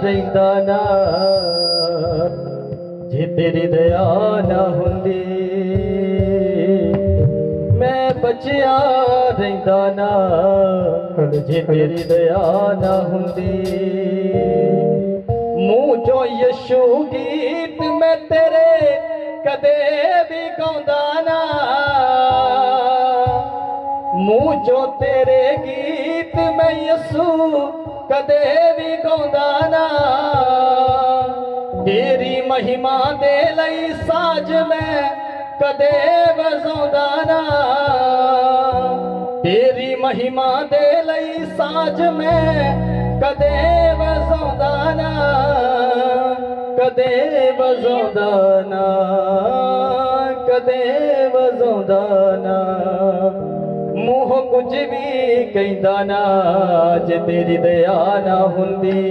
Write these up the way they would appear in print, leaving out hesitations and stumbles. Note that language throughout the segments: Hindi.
ਰਹਿੰਦਾ ਨਾ ਜੇ ਤੇਰੀ ਦਇਆ ਨਾ ਹੁੰਦੀ ਮੈਂ ਬਚਿਆ ਰਹਿੰਦਾ ਨਾ ਜੇ ਤੇਰੀ ਦਇਆ ਨਾ ਹੁੰਦੀ ਮੂੰਹ ਚੋਂ ਯਿਸੂ ਗੀਤ ਮੈਂ ਤੇਰੇ ਕਦੇ ਵੀ ਗਾਉਂਦਾ ਨਾ ਮੂੰਹ ਚੋਂ ਤੇਰੇ ਗੀਤ ਮੈਂ ਯਿਸੂ ਕਦੇ ਵੀ ਗਾਉਂਦਾ ਨਾ ਤੇਰੀ ਮਹਿਮਾ ਦੇ ਲਈ ਸਾਜ਼ ਮੈਂ ਕਦੇ ਵਜਾਉਂਦਾ ਨਾ ਤੇਰੀ ਮਹਿਮਾ ਦੇ ਲਈ ਸਾਜ਼ ਮੈਂ ਕਦੇ ਵਜਾਉਂਦਾ ਨਾ ਕਦੇ ਵਜਾਉਂਦਾ ਨਾ ਕਦੇ ਵਜਾਉਂਦਾ ਨਾ ਮੂੰਹ ਕੁਝ ਵੀ ਕਹਿੰਦਾ ਨਾ ਜੇ ਤੇਰੀ ਦਇਆ ਨਾ ਹੁੰਦੀ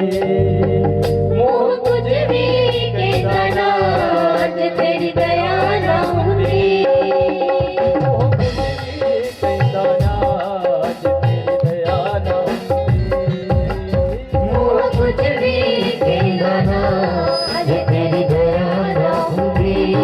ਮੂੰਹ ਕੁਝ ਵੀ ਕਹਿੰਦਾ ਨਾ ਜੇ ਤੇਰੀ ਦਇਆ ਨਾ ਹੁੰਦੀ ਮੂੰਹ ਕੁਝ ਵੀ ਕਹਿੰਦਾ ਨਾ ਜੇ ਤੇਰੀ ਦਇਆ ਨਾ ਹੁੰਦੀ ਮੂੰਹ ਕੁਝ ਵੀ ਕਹਿੰਦਾ ਨਾ ਜੇ ਤੇਰੀ ਦਇਆ ਨਾ ਹੁੰਦੀ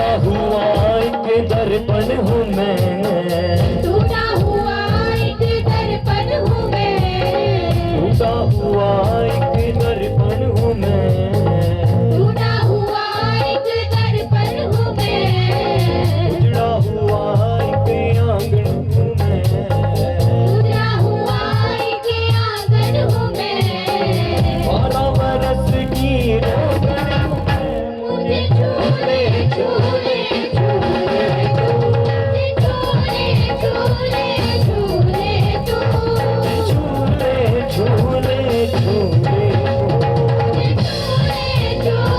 टूटा हुआ एक दर्पण हूँ मैं, टूटा हुआ एक दर्पण हूँ मैं, टूटा हुआ एक दर्पण हूँ मैं, टूटा हुआ एक दर्पण हूँ मैं, उजड़ा हुआ एक आंगन हूँ मैं, उजड़ा हुआ एक आंगन हूँ मैं, 12 बरस की रोगन हूँ मैं, मुझे झूले झूले झूले तू, मुझे झूले झूले झूले तू, झूले झूले झूले झूले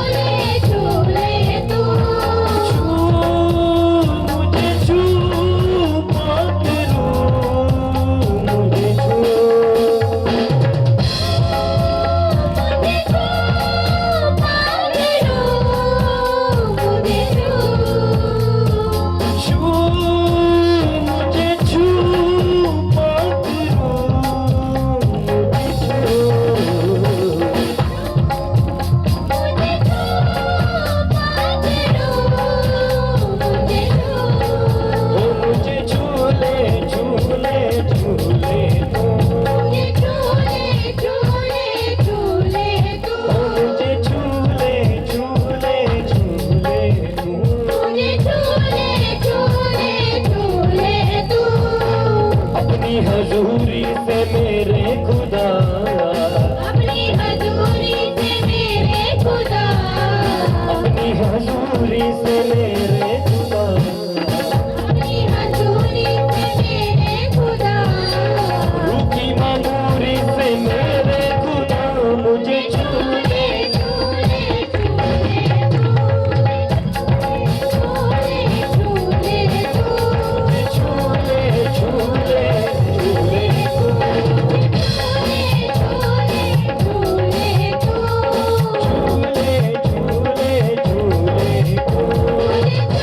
झूले तू, मुझे छू बात रू, मुझे छू मुझे छू पागलो, मुझे छू छू, मुझे छू बात रू, मुझे छू मुझे छू पागलो, मुझे छू ओ मुझे झूले झूले झूले तू, मुझे झूले झूले झूले तू, ओ मुझे झूले झूले झूले तू, मुझे झूले झूले झूले तू, अपनी हजूरी से मेरे खुदा, अपनी हजूरी से मेरे खुदा, अपनी हजूरी से मेरे खुदा, अपनी हजूरी से मेरे खुदा, रूखी मामूरी से मेरे खुदा, मुझे झूले झूले झूले झूले झूले तू, झूले झूले झूले तू, झूले झूले तू, झूले झूले झूले तू, मुझे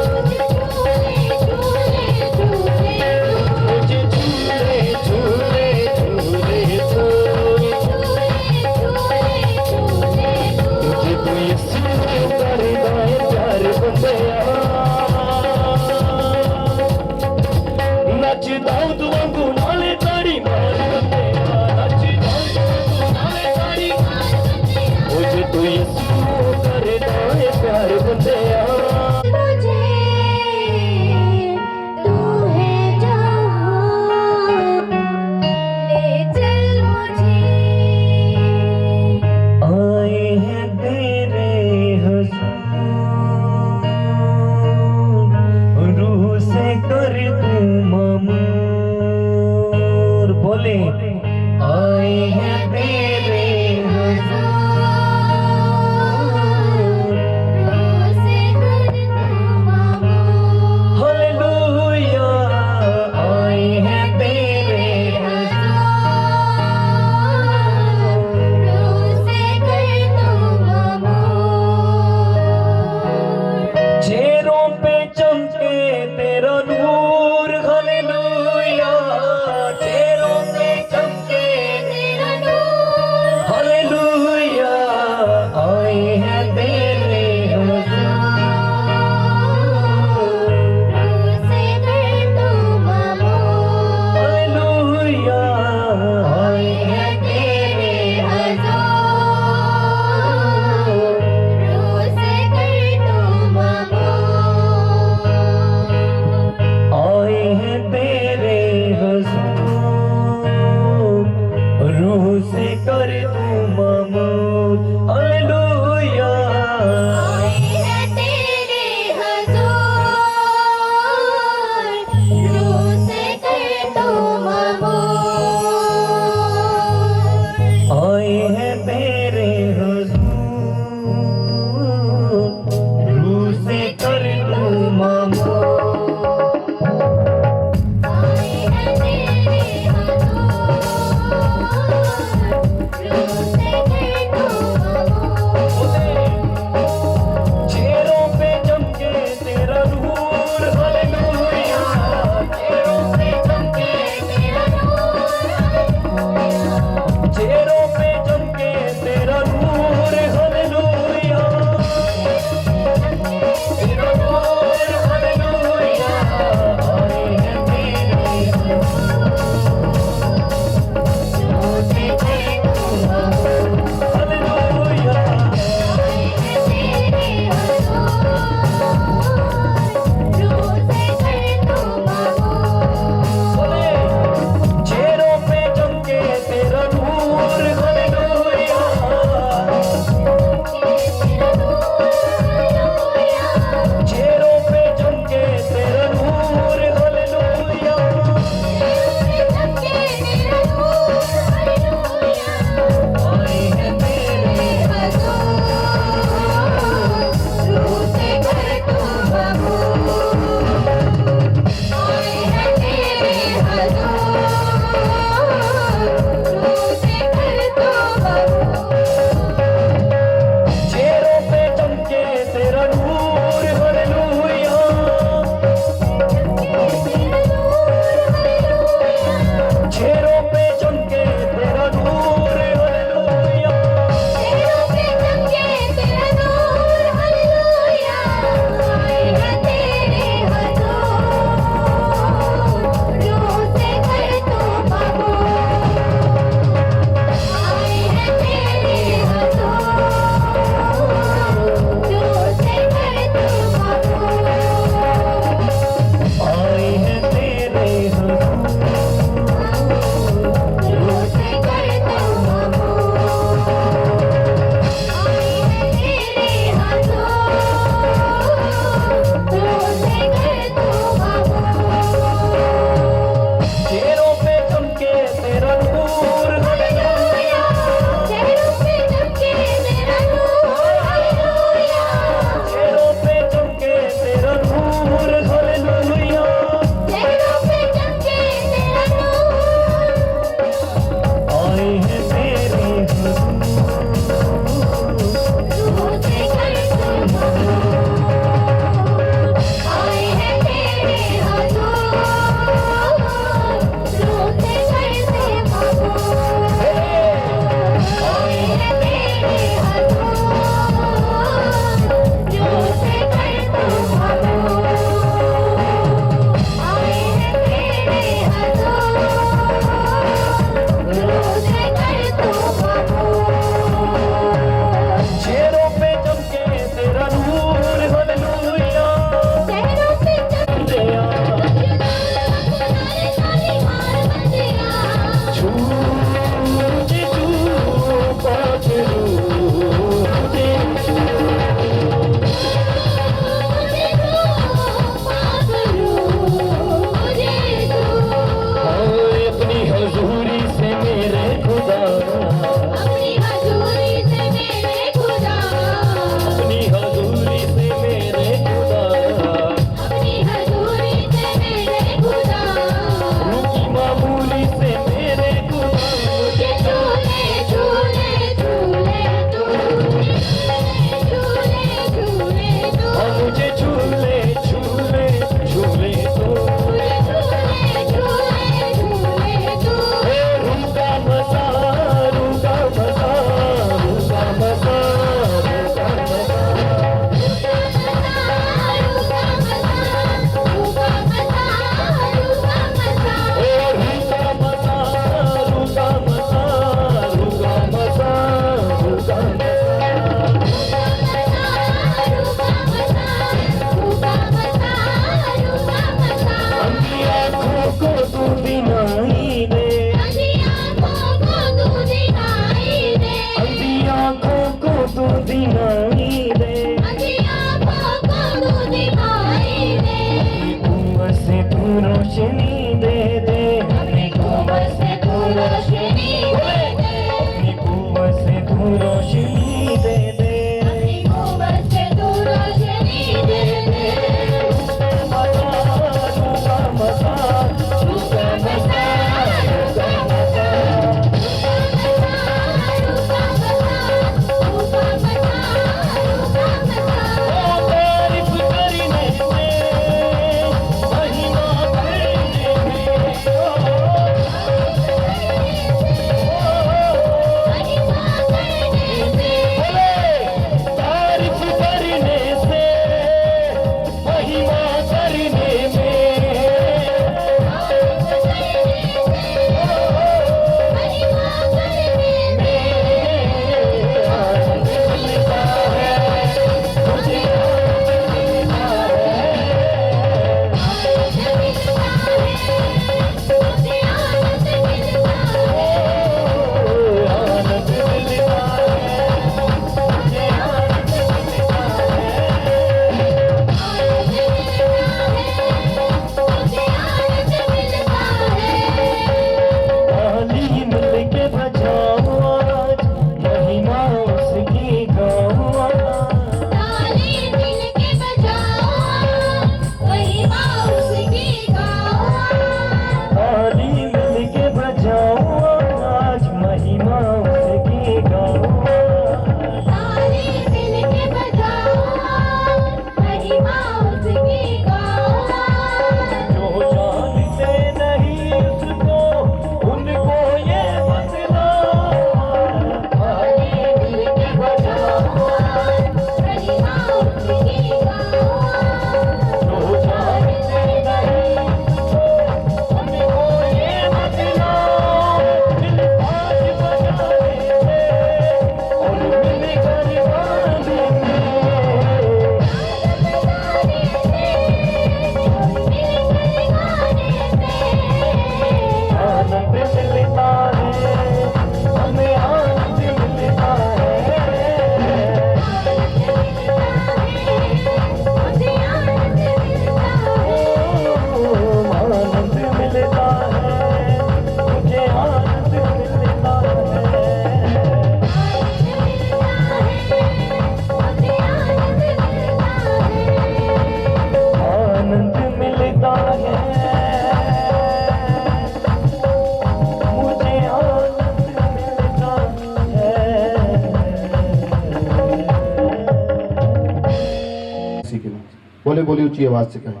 बोले बोले ऊंची आवाज से कहें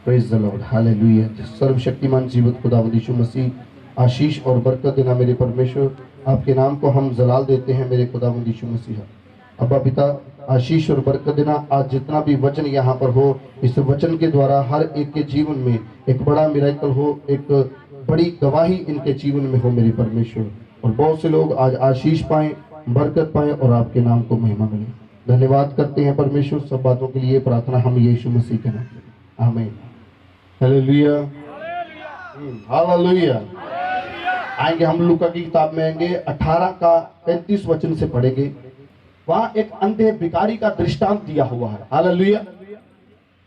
प्रेज द लॉर्ड, हालेलुया। सर्वशक्तिमान जीवित खुदावंद यीशु मसीह आशीष और बरकत देना मेरे परमेश्वर, आपके नाम को हम जलाल देते हैं मेरे खुदावंद यीशु मसीह। अब्बा पिता, आशीष और बरकत देना। आज जितना भी वचन यहाँ पर हो, इस वचन के द्वारा हर एक के जीवन में एक बड़ा मिरेकल हो, एक बड़ी गवाही इनके जीवन में हो मेरे परमेश्वर, और बहुत से लोग आज आशीष पाएं, बरकत पाएं और आपके नाम को महिमा मिले। धन्यवाद करते हैं परमेश्वर सब बातों के लिए। प्रार्थना हम यीशु मसीह के नाम से, आमीन, हालेलुया, हालेलुया। आएंगे हम लूका की किताब में आएंगे, 18 का 35 वचन से पढ़ेंगे। वहां एक अंधे भिखारी का दृष्टांत दिया हुआ है, हालेलुया।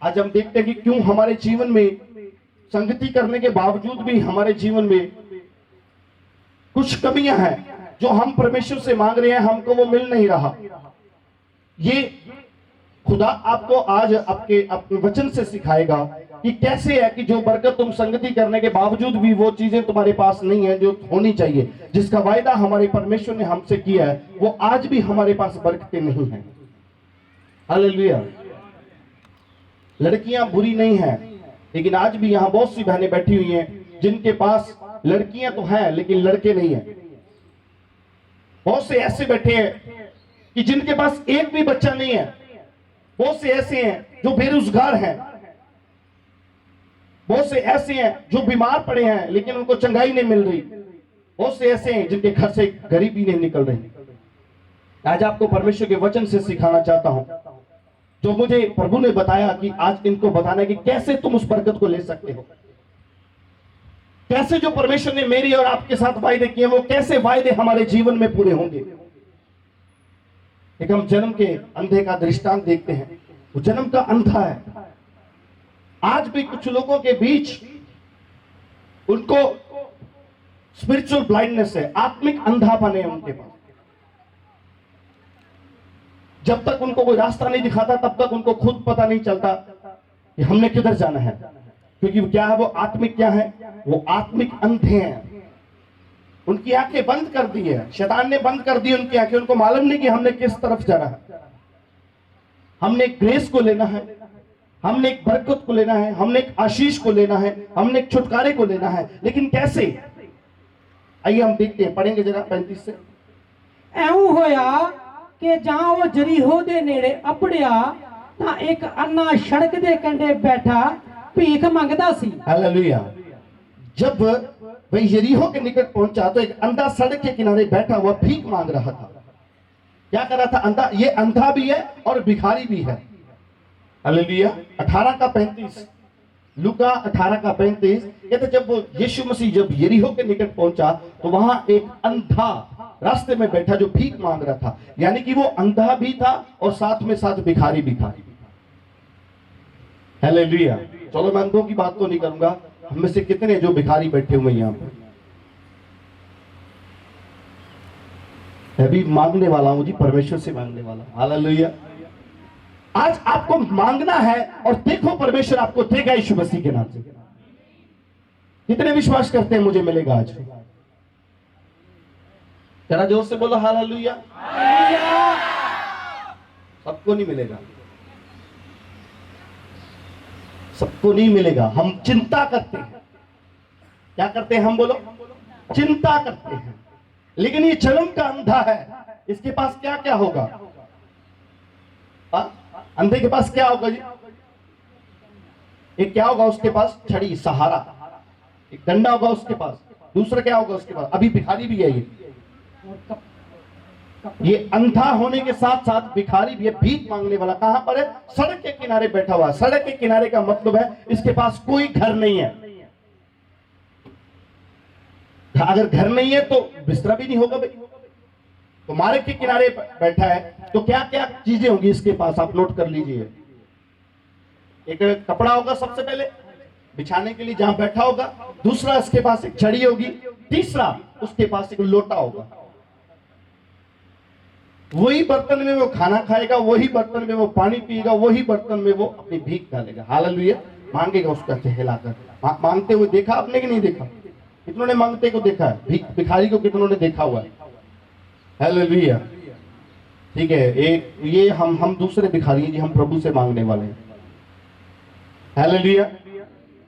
आज हम देखते हैं कि क्यों हमारे जीवन में संगति करने के बावजूद भी हमारे जीवन में कुछ कमियां हैं जो हम परमेश्वर से मांग रहे हैं, हमको वो मिल नहीं रहा। ये खुदा आपको आज आपके अपने वचन से सिखाएगा कि कैसे है कि जो बरकत तुम संगति करने के बावजूद भी वो चीजें तुम्हारे पास नहीं है जो होनी चाहिए, जिसका वायदा हमारे परमेश्वर ने हमसे किया है, वो आज भी हमारे पास बरकतें नहीं है, हालेलुया। लड़कियां बुरी नहीं है, लेकिन आज भी यहाँ बहुत सी बहनें बैठी हुई हैं जिनके पास लड़कियां तो हैं लेकिन लड़के नहीं है। बहुत से ऐसे बैठे हैं कि जिनके पास एक भी बच्चा नहीं है। बहुत से ऐसे हैं जो बेरोजगार हैं। बहुत से ऐसे हैं जो बीमार पड़े हैं लेकिन उनको चंगाई नहीं मिल रही। बहुत से ऐसे हैं जिनके घर से गरीबी नहीं निकल रही। आज आपको परमेश्वर के वचन से सिखाना चाहता हूं, जो मुझे प्रभु ने बताया कि आज इनको बताना है कि कैसे तुम उस बरकत को ले सकते हो, कैसे जो परमेश्वर ने मेरी और आपके साथ वायदे किए वो कैसे वायदे हमारे जीवन में पूरे होंगे। एक हम जन्म के अंधे का दृष्टांत देखते हैं। वो जन्म का अंधा है। आज भी कुछ लोगों के बीच उनको स्पिरिचुअल ब्लाइंडनेस है, आत्मिक अंधापन है उनके पास। जब तक उनको कोई रास्ता नहीं दिखाता तब तक उनको खुद पता नहीं चलता कि हमने किधर जाना है, क्योंकि क्या है वो आत्मिक, क्या है वो आत्मिक अंधे हैं। उनकी आंखें बंद कर दी है, शैतान ने बंद कर दी उनकी आंखें। उनको मालूम नहीं कि हमने किस तरफ जाना है। हमने एक ग्रेस को लेना है, हमने एक बरकत को लेना है, हमने एक आशीष को लेना है, हमने एक छुटकारे को लेना है, लेकिन कैसे? आइए हम देखते हैं, पढ़ेंगे जरा 35 से। ਐਉਂ ਹੋਇਆ ਕਿ ਜਾਂ ਉਹ ਜਰੀहो ਦੇ ਨੇੜੇ ਅਪੜਿਆ ਤਾਂ ਇੱਕ ਅੰਨਾ ਸੜਕ ਦੇ ਕੰਢੇ ਬੈਠਾ ਭੀਖ ਮੰਗਦਾ ਸੀ। हालेलुया। जब वह यरीहो के निकट पहुंचा तो एक अंधा सड़क के किनारे बैठा हुआ भीख मांग रहा था। क्या कर रहा था? अंधा। ये अंधा भी है और भिखारी भी है, हालेलुया। 18 का 35, लूका 18 का 35 कहते जब यीशु मसीह जब यरीहो के निकट पहुंचा तो वहां एक अंधा रास्ते में बैठा जो भीख मांग रहा था। यानी कि वो अंधा भी था और साथ में साथ भिखारी भी था, हालेलुया। चलो मैं अंधों की बात तो नहीं करूंगा, हम में से कितने जो भिखारी बैठे हुए यहाँ पर? मैं भी मांगने वाला हूं जी, परमेश्वर से मांगने वाला, हालेलुया। आज आपको मांगना है और देखो परमेश्वर आपको देगा यीशु मसीह के नाम से। कितने विश्वास करते हैं मुझे मिलेगा आज? जरा जोर से बोलो हालेलुया। सबको नहीं मिलेगा, सबको नहीं मिलेगा। हम चिंता करते हैं। क्या करते हैं हम? बोलो, चिंता करते हैं। लेकिन ये जन्म का अंधा है, इसके पास क्या क्या होगा? अंधे के पास क्या होगा जी? एक क्या होगा उसके पास? छड़ी, सहारा, एक डंडा होगा उसके पास। दूसरा क्या होगा उसके पास? अभी भिखारी भी है ये अंधा होने के साथ साथ भिखारी भी है, भीख मांगने वाला। कहां पर है? सड़क के किनारे बैठा हुआ। सड़क के किनारे का मतलब है इसके पास कोई घर नहीं है। अगर घर नहीं है तो बिस्तरा भी नहीं होगा भाई। तो मार्ग के किनारे बैठा है तो क्या क्या चीजें होंगी इसके पास, आप नोट कर लीजिए। एक कपड़ा होगा सबसे पहले बिछाने के लिए जहां बैठा होगा। दूसरा इसके पास एक छड़ी होगी। तीसरा उसके पास एक लोटा होगा। वही बर्तन में वो खाना खाएगा, वही बर्तन में वो पानी पिएगा, वही बर्तन में वो अपनी भीख डालेगा, हालेलुया। मांगेगा उसका चेहरा कर। मांगते हुए देखा आपने कि नहीं देखा? कितनों ने मांगते को देखा है? भिखारी को कितनों ने देखा हुआ है? हालेलुया। ठीक है, एक ये हम दूसरे भिखारी हैं जी, हम प्रभु से मांगने वाले हैं। हालेलुया।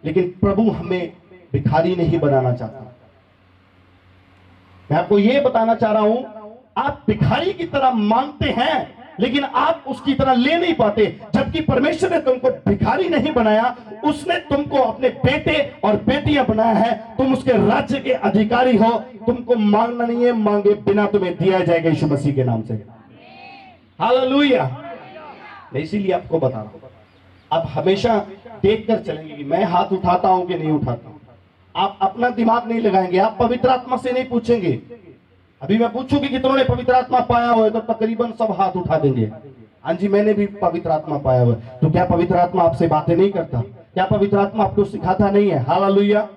लेकिन प्रभु हमें भिखारी नहीं बनाना चाहता। मैं आपको ये बताना चाह रहा हूं, आप भिखारी की तरह मांगते हैं लेकिन आप उसकी तरह ले नहीं पाते। जबकि परमेश्वर ने तुमको भिखारी नहीं बनाया, उसने तुमको अपने बेटे और बेटियां बनाया है। तुम उसके राज्य के अधिकारी हो। तुमको मांगना नहीं है, मांगे बिना तुम्हें दिया जाएगा यीशु मसीह के नाम से। हालेलुया। मैं इसीलिए आपको बता रहा हूं, आप हमेशा देखकर चलेंगे कि मैं हाथ उठाता हूं कि नहीं उठाता हूं। आप अपना दिमाग नहीं लगाएंगे, आप पवित्र आत्मा से नहीं पूछेंगे। अभी मैं पूछूंगी कि तुमने पवित्र आत्मा पाया हुआ है, तो तकरीबन सब हाथ उठा देंगे। हाँ जी, मैंने भी पवित्र आत्मा पाया हुआ है। तो क्या पवित्र आत्मा आपसे बातें नहीं करता? क्या पवित्र आत्मा आपको सिखाता नहीं है? हालेलुया।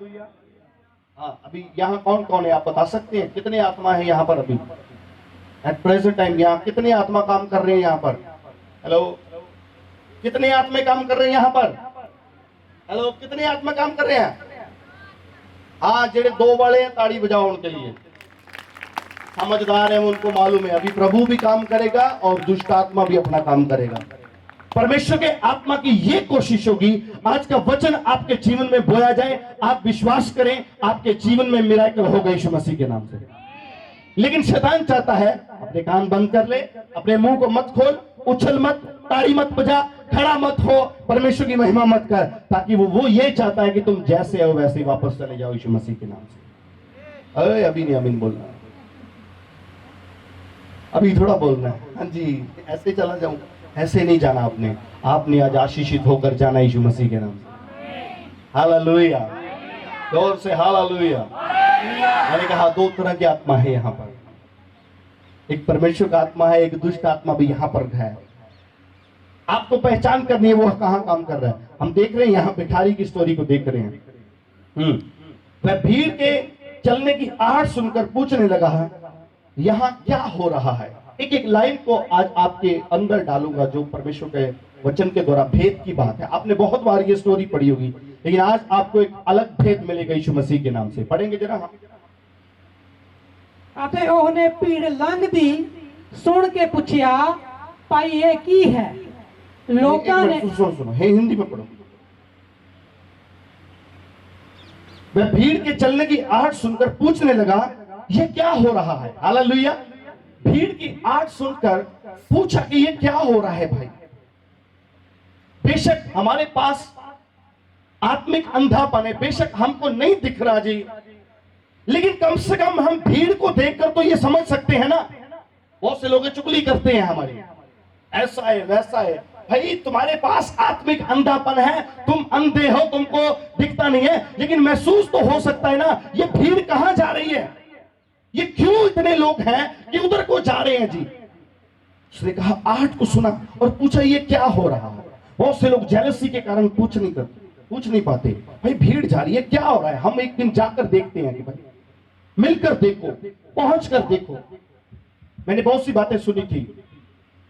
हाँ, अभी यहाँ कौन कौन है आप बता सकते हैं? कितने आत्मा है यहाँ पर अभी एट प्रेजेंट टाइम? यहाँ कितने आत्मा काम कर रहे हैं यहाँ पर? हेलो, कितने आत्मा काम कर रहे हैं यहाँ पर? हेलो, कितने आत्मा काम कर रहे हैं? हाँ, जेड़े दो वाले हैं ताड़ी बजाओ उनके लिए। समझदार है, उनको मालूम है अभी प्रभु भी काम करेगा और दुष्ट आत्मा भी अपना काम करेगा। परमेश्वर के आत्मा की ये कोशिश होगी, आज का वचन आपके जीवन में बोया जाए, आप विश्वास करें, आपके जीवन में मिराकल होगा यीशु मसीह के नाम से। लेकिन शैतान चाहता है अपने कान बंद कर ले, अपने मुंह को मत खोल, उछल मत, ताड़ी मत बजा, खड़ा मत हो, परमेश्वर की महिमा मत कर, ताकि वो ये चाहता है कि तुम जैसे हो वैसे ही वापस चले जाओ यीशु मसीह के नाम से। अरे अभी नहीं अमीन बोलना है, अभी थोड़ा बोलना है। हाँ जी, ऐसे चला जाऊं, ऐसे नहीं जाना आपने। आपने आज आशीषित होकर जाना यीशु मसीह के नाम से। हालेलुया, जोर से हालेलुया। मैंने कहा दो तरह की आत्मा है यहाँ पर, एक परमेश्वर का आत्मा है, एक दुष्ट आत्मा भी यहाँ पर है। आपको पहचान करनी है वो कहाँ काम कर रहा है। हम देख रहे हैं यहाँ भिखारी की स्टोरी को देख रहे हैं। वह भीड़ के चलने की आहट सुनकर पूछने लगा है यहाँ क्या हो रहा है। एक एक लाइन को आज आपके अंदर डालूंगा जो परमेश्वर के वचन के द्वारा भेद की बात है। आपने बहुत बार ये स्टोरी पढ़ी होगी, लेकिन आज आपको एक अलग भेद मिलेगा यीशु मसीह के नाम से। पढ़ेंगे जरा। ਅਤੇ ਉਹਨੇ ਭੀੜ ਲੰਘਦੀ ਸੁਣ ਕੇ ਪੁੱਛਿਆ ਭਾਈ ਇਹ ਕੀ ਹੈ। ਲੋਕਾਂ ਨੇ सुनो, हिंदी में पढ़ो। वह भीड़ के चलने की आहट सुनकर पूछने लगा ये क्या हो रहा है। हालेलुया। भीड़ की आहट सुनकर पूछा कि ये क्या हो रहा है भाई। बेशक हमारे पास आत्मिक अंधापन है, बेशक हमको नहीं दिख रहा जी, लेकिन कम से कम हम भीड़ को देखकर तो ये समझ सकते हैं ना। बहुत से लोग चुगली करते हैं हमारे, ऐसा है वैसा है। भाई तुम्हारे पास आत्मिक अंधापन है, तुम अंधे हो, तुमको दिखता नहीं है, लेकिन महसूस तो हो सकता है ना। ये भीड़ कहां जा रही है, ये क्यों इतने लोग हैं कि उधर को जा रहे हैं जी। उसने कहा आहट को सुना और पूछा ये क्या हो रहा है। बहुत से लोग जेलसी के कारण पूछ नहीं पाते। भाई भीड़ जा रही है, क्या हो रहा है। हम एक दिन जाकर देखते हैं कि भाई मिलकर देखो, पहुंच कर देखो। मैंने बहुत सी बातें सुनी थी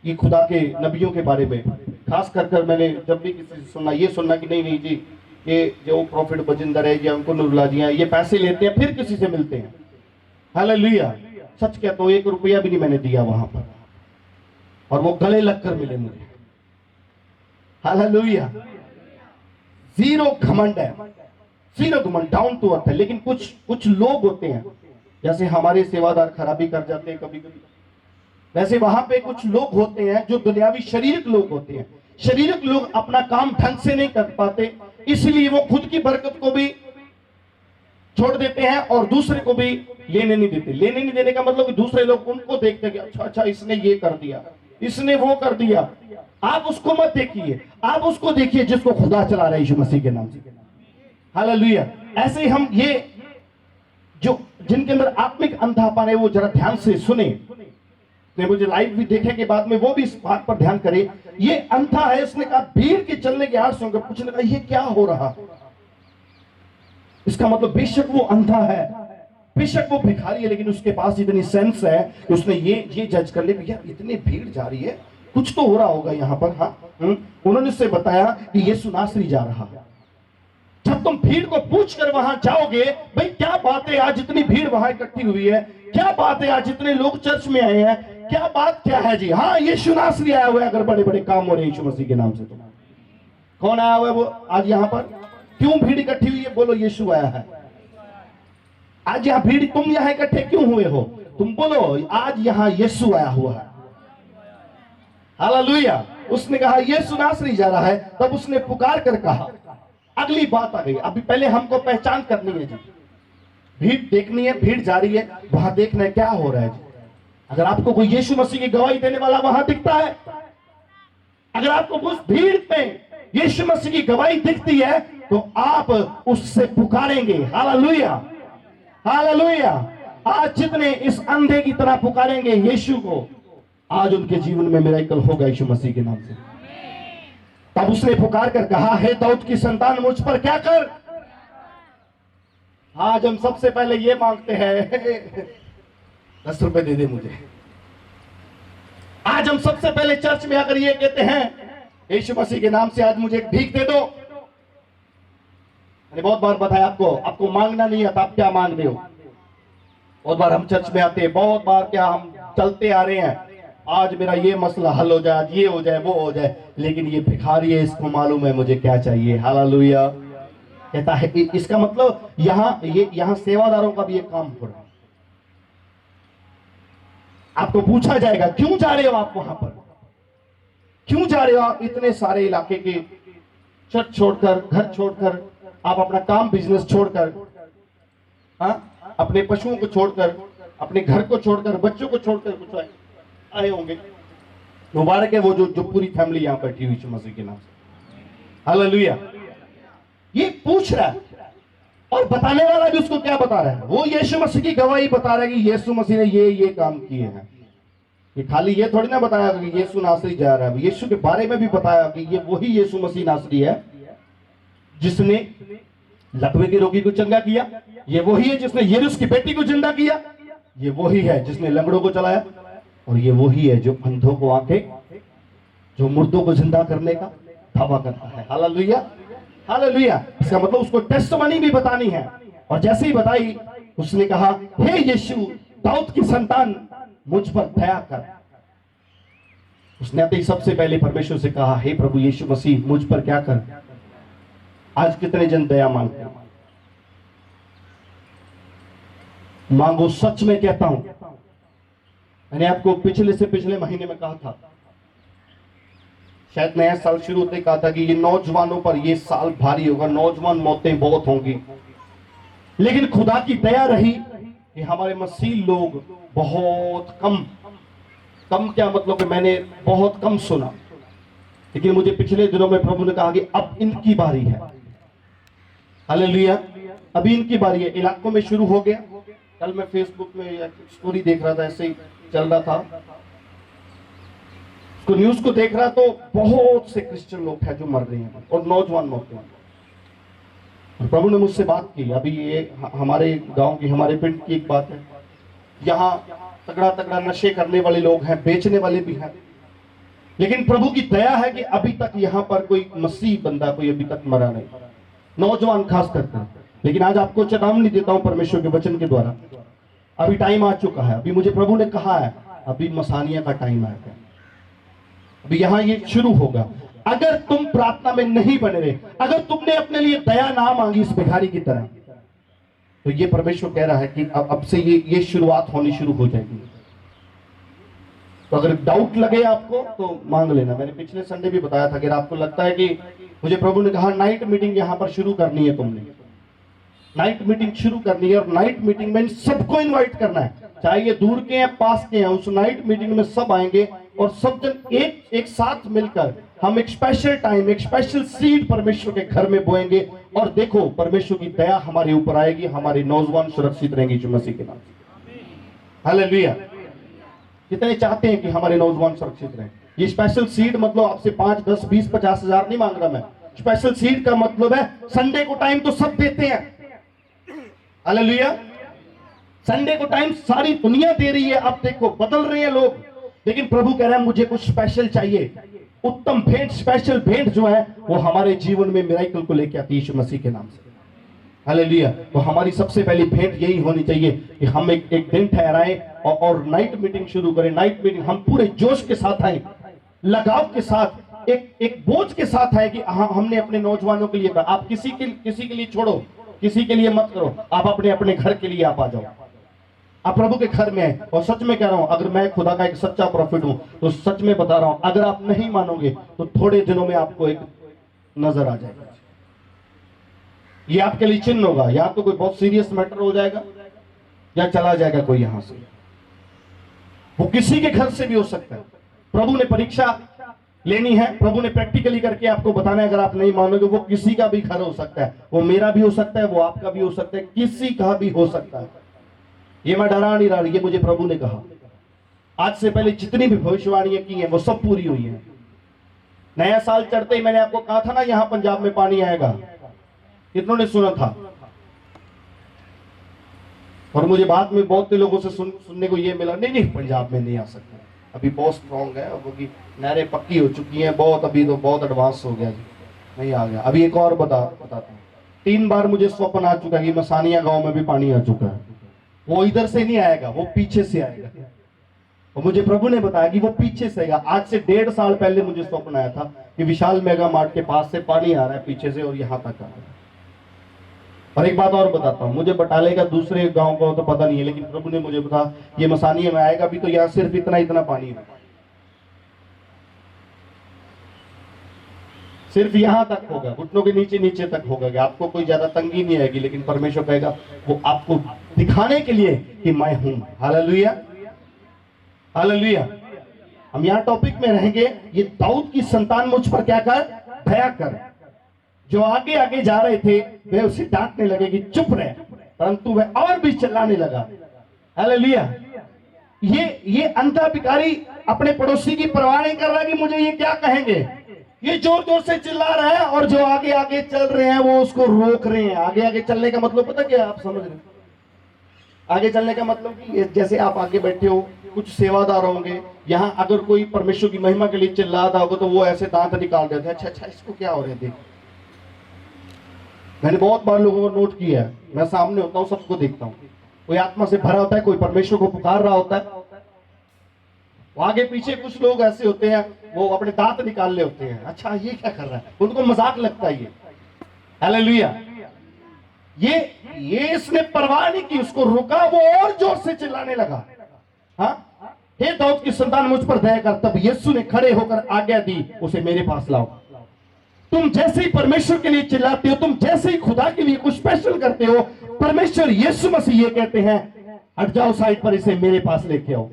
कि खुदा के नबियों के बारे में, खास कर मैंने जब भी किसी से सुनना, ये सुनना कि नहीं जी ये जो प्रॉफिट बजिंदर है या उनको नुरुल्लाह जी हैं, ये पैसे लेते हैं फिर किसी से मिलते हैं। हालेलुया। सच कहता हूं 1 रुपया भी नहीं मैंने दिया वहां पर, और वो गले लगकर मिले मुझे। हालेलुया। जीरो घमंड है, जीरो घमंड, डाउन टू अर्थ है। लेकिन कुछ लोग होते हैं, जैसे हमारे सेवादार खराबी कर जाते हैं कभी कभी, वैसे वहां पे कुछ लोग होते हैं जो दुनियावी शरीरक लोग होते हैं। शरीरक लोग अपना काम ढंग से नहीं कर पाते, इसलिए वो खुद की बरकत को भी छोड़ देते हैं और दूसरे को भी लेने नहीं देते। लेने नहीं देने का मतलब कि दूसरे लोग उनको देखते हैं कि अच्छा इसने ये कर दिया, इसने वो कर दिया। आप उसको मत देखिए, आप उसको देखिए जिसको खुदा चला रहा है यीशु मसीह के नाम से। हालेलुया। ऐसे ही हम ये जो जिनके अंदर आत्मिक अंधापन है वो जरा ध्यान से सुने। तो मुझे लाइव भी देखे के बाद में वो भी इस बात पर ध्यान करे। ये अंधा है, उसने कहा भीड़ के चलने की आहट सुनकर पूछने लगा ये क्या हो रहा है। इसका मतलब बेशक वो अंधा है, बेशक वो भिखारी है, लेकिन उसके पास इतनी सेंस है कि उसने ये जज कर लिया यार इतनी भीड़ जा रही है, कुछ तो हो रहा होगा यहाँ पर। हाँ, उन्होंने उससे बताया कि यीशु नासरी जा रहा है। जब तुम भीड़ को पूछकर वहां जाओगे, भाई क्या बात है आज इतनी भीड़ वहां इकट्ठी हुई है, क्या बात है आज इतने लोग चर्च में आए हैं, क्या बात क्या है जी? हाँ, यीशु नासरी आया हुआ है। अगर बड़े बड़े काम हो रहे यीशु मसीह के नाम से तो कौन आया हुआ है वो आज यहाँ पर? क्यों भीड़ इकट्ठी हुई है? बोलो यीशु आया है। आज यहाँ भीड़, तुम यहाँ इकट्ठे क्यों हुए हो? तुम बोलो आज यहाँ यीशु आया हुआ है। हालेलुया। उसने कहा यीशु नासरी जा रहा है, तब उसने पुकार कर कहा। अगली बात आ गई। अभी पहले हमको पहचान करनी है जी, भीड़ देखनी है, भीड़ जा रही है, वहां देखना है क्या हो रहा है जी। अगर आपको कोई यीशु मसीह की गवाही देने वाला वहां दिखता है, अगर आपको उस भीड़ में यीशु मसीह की गवाही दिखती है तो आप उससे पुकारेंगे। Hallelujah, hallelujah. आज जितने इस अंधे की तरह पुकारेंगे यीशु को, आज उनके जीवन में मिरेकल होगा यीशु मसीह के नाम से। तब उसने पुकार कर कहा, हे दाऊद की संतान मुझ पर क्या कर। आज हम सबसे पहले ये मांगते हैं 10 रुपए दे दे मुझे। आज हम सबसे पहले चर्च में आकर ये कहते हैं यीशु मसीह के नाम से आज मुझे एक भीख दे दो। मैंने बहुत बार बताया आपको मांगना नहीं आता, आप क्या मांग रहे हो। बहुत बार हम चर्च में आते हैं, बहुत बार क्या हम चलते आ रहे हैं, आज मेरा ये मसला हल हो जाए, आज ये हो जाए, वो हो जाए, लेकिन ये भिखारी है, इसको मालूम है मुझे क्या चाहिए। हालेलुया। कहता है कि इसका मतलब यहां सेवादारों का भी एक काम हो रहा है। आपको पूछा जाएगा क्यों जा रहे हो आप वहां पर, क्यों जा रहे हो आप इतने सारे इलाके के चर्च छोड़कर, घर छोड़कर, आप अपना काम बिजनेस छोड़कर, हाँ, अपने पशुओं को छोड़कर, अपने घर को छोड़कर, बच्चों को छोड़कर कुछ आए होंगे। मुबारक है वो जो पूरी फैमिली यहां बैठी हुई यीशु मसीह के नाम से। हालेलुया। ये पूछ रहा है और बताने वाला भी उसको क्या बता रहा है? वो यीशु मसीह की गवाही बता रहा है कि यीशु मसीह ने ये काम किए हैं। ये खाली ये थोड़ी ना बताया कि यीशु नासरी जा रहा है, यीशु के बारे में भी बताया कि ये वही यीशु मसीह नासरी है जिसने लकवे के रोगी को चंगा किया, ये वही है जिसने यरूस की बेटी को जिंदा किया, ये वही है जिसने लंगड़ों को चलाया, और ये वही है जो अंधों को आंखें, जो मुर्दों को जिंदा करने का दावा करता है। Hallelujah, hallelujah. इसका मतलब उसको टेस्टमनी भी बतानी है। और जैसे ही बताई उसने कहा, हे यीशु दाऊद की संतान मुझ पर दया कर। उसने आते ही सबसे पहले परमेश्वर से कहा, हे प्रभु यीशु मसीह मुझ पर क्या कर। आज कितने जन दया मांगते हैं? मांगो, सच में कहता हूं, मैंने आपको पिछले महीने में कहा था, शायद नया साल शुरू होते कहा था कि ये नौजवानों पर ये साल भारी होगा, नौजवान मौतें बहुत होंगी। लेकिन खुदा की दया रही कि हमारे मसीह लोग बहुत कम क्या मतलब कि मैंने बहुत कम सुना, लेकिन मुझे पिछले दिनों में प्रभु ने कहा कि अब इनकी बारी है। हालेलुया, अभी इनकी बारी है। इलाकों में शुरू हो गया। कल मैं फेसबुक में स्टोरी देख रहा था, ऐसे ही चल रहा था, तो न्यूज को देख रहा तो बहुत से क्रिश्चियन लोग हैं जो मर रहे हैं और नौजवान मौतें। और प्रभु ने मुझसे बात की। अभी ये हमारे गांव की, हमारे पिंड की एक बात है, यहाँ तगड़ा नशे करने वाले लोग हैं, बेचने वाले भी हैं, लेकिन प्रभु की दया है कि अभी तक यहाँ पर कोई मसीह बंदा कोई अभी तक मरा नहीं, नौजवान खास करके। लेकिन आज आपको चेतावनी देता हूं परमेश्वर के वचन के द्वारा, अभी टाइम आ चुका है। अभी मुझे प्रभु ने कहा है अभी मसानिया का टाइम आएगा, अभी यहाँ ये शुरू होगा। अगर तुम प्रार्थना में नहीं बने रहे, अगर तुमने अपने लिए दया ना मांगी इस भिखारी की तरह, तो ये परमेश्वर कह रहा है कि अब से ये शुरुआत होनी शुरू हो जाएगी। तो अगर डाउट लगे आपको तो मांग लेना। मैंने पिछले संडे भी बताया था, अगर आपको लगता है कि मुझे प्रभु ने कहा नाइट मीटिंग यहाँ पर शुरू करनी है, तुमने नाइट मीटिंग शुरू करनी है, और नाइट मीटिंग में सबको इनवाइट करना है, चाहे ये दूर के हैं पास के हैं, उस नाइट मीटिंग में सब आएंगे और सब जन एक साथ मिलकर हम एक स्पेशल टाइम, एक स्पेशल सीड परमेश्वर के घर में बोएंगे। और देखो परमेश्वर की दया हमारे ऊपर आएगी, हमारे नौजवान सुरक्षित रहेंगे यीशु मसीह के नाम से। हालेलुया। कितने चाहते हैं कि हमारे नौजवान सुरक्षित रहें? ये स्पेशल सीड मतलब आपसे 5, 10, 20, 50 हजार नहीं मांग रहा मैं। स्पेशल सीड का मतलब है संडे को टाइम तो सब देते हैं। हालेलुया। संडे को टाइम सारी दुनिया दे रही है, अब देखो बदल रहे हैं लोग, लेकिन प्रभु कह रहा है मुझे कुछ स्पेशल चाहिए। उत्तम भेंट, स्पेशल भेंट जो है वो हमारे जीवन में मिरेकल को लेके आती है यीशु मसीह के नाम से। हालेलुया। तो हमारी सबसे पहली भेंट यही होनी चाहिए कि हम एक दिन ठहराएं और नाइट मीटिंग शुरू करें। नाइट मीटिंग हम पूरे जोश के साथ आए, लगाव के साथ, एक बोझ के साथ आए कि हाँ हमने अपने नौजवानों के लिए, आप किसी के लिए छोड़ो, किसी के लिए मत करो, आप अपने अपने घर के लिए आप आ जाओ, आप प्रभु के घर में आए। और सच में कह रहा हूं, अगर मैं खुदा का एक सच्चा प्रॉफिट हूं तो सच में बता रहा हूं, अगर आप नहीं मानोगे तो थोड़े दिनों में आपको एक नजर आ जाएगा। ये आपके लिए चिन्ह होगा, या तो कोई बहुत सीरियस मैटर हो जाएगा या चला जाएगा कोई यहां से। वो किसी के घर से भी हो सकता है। प्रभु ने परीक्षा लेनी है, प्रभु ने प्रैक्टिकली करके आपको बताना है। अगर आप नहीं मानोगे, वो किसी का भी घर हो सकता है, वो मेरा भी हो सकता है, वो आपका भी हो सकता है, किसी का भी हो सकता है। ये मैं डरा नहीं रहा, ये मुझे प्रभु ने कहा। आज से पहले जितनी भी भविष्यवाणियां की हैं वो सब पूरी हुई हैं। नया साल चढ़ते ही मैंने आपको कहा था ना, यहां पंजाब में पानी आएगा, कितनों ने सुना था? और मुझे बाद में बहुत से लोगों से सुनने को ये मिला, नहीं नहीं पंजाब में नहीं आ सकता, अभी बहुत स्ट्रॉन्ग है, क्योंकि नहरें पक्की हो चुकी हैं, बहुत अभी तो बहुत एडवांस हो गया जी, नहीं आ गया। अभी एक और बताता हूँ, 3 बार मुझे स्वप्न आ चुका है कि मसानिया गांव में भी पानी आ चुका है। वो इधर से नहीं आएगा, वो पीछे से आएगा। और मुझे प्रभु ने बताया कि वो पीछे से आएगा। आज से 1.5 साल पहले मुझे स्वप्न आया था कि विशाल मेगा मार्ट के पास से पानी आ रहा है पीछे से और यहाँ तक आ रहा है। और एक बात और बताता हूँ, मुझे बटाले का दूसरे गांव का तो पता नहीं है, लेकिन प्रभु ने मुझे बताया ये मसानिया में आएगा भी, तो यहाँ सिर्फ इतना पानी है, सिर्फ यहां तक होगा, घुटनों के नीचे तक होगा कि आपको कोई ज्यादा तंगी नहीं आएगी। लेकिन परमेश्वर कहेगा वो आपको दिखाने के लिए कि मैं हूं। Hallelujah, hallelujah. हम यहाँ टॉपिक में रहेंगे, ये दाऊद की संतान मुझ पर क्या कर, दया कर। जो आगे आगे जा रहे थे वे उसे डांटने लगे कि चुप रहे, परंतु वह और भी चिल्लाने लगा। हालेलुया। ये अंधा भिखारी अपने पड़ोसी की परवाह नहीं कर रहा कि मुझे ये क्या कहेंगे, ये जोर जोर से चिल्ला रहा है, और जो आगे आगे चल रहे हैं वो उसको रोक रहे हैं। आगे आगे चलने का मतलब पता क्या, आप समझ रहे हैं? आगे चलने का मतलब कि जैसे आप आगे बैठे हो, कुछ सेवादार होंगे, यहाँ अगर कोई परमेश्वर की महिमा के लिए चिल्ला रहा होगा तो वो ऐसे दांत निकाल देते हैं, अच्छा इसको क्या हो रहे थे। मैंने बहुत बार लोगों को नोट किया है, मैं सामने होता हूँ, सबको देखता हूँ, कोई आत्मा से भरा होता है, कोई परमेश्वर को पुकार रहा होता है, आगे पीछे कुछ लोग ऐसे होते हैं वो अपने दांत निकाल रहे होते हैं, अच्छा ये क्या कर रहा है, उनको मजाक लगता है ये। हालेलुया। ये इसने परवाह नहीं की, उसको रुका, वो और जोर से चिल्लाने लगा, हाँ हे दाऊद की संतान मुझ पर दया कर। तब यीशु ने खड़े होकर आज्ञा दी, उसे मेरे पास लाओ। तुम जैसे ही परमेश्वर के लिए चिल्लाते हो, तुम जैसे ही खुदा के लिए कुछ स्पेशल करते हो, परमेश्वर यीशु मसीह ये कहते हैं हट जाओ साइड पर, इसे मेरे पास लेके आओ।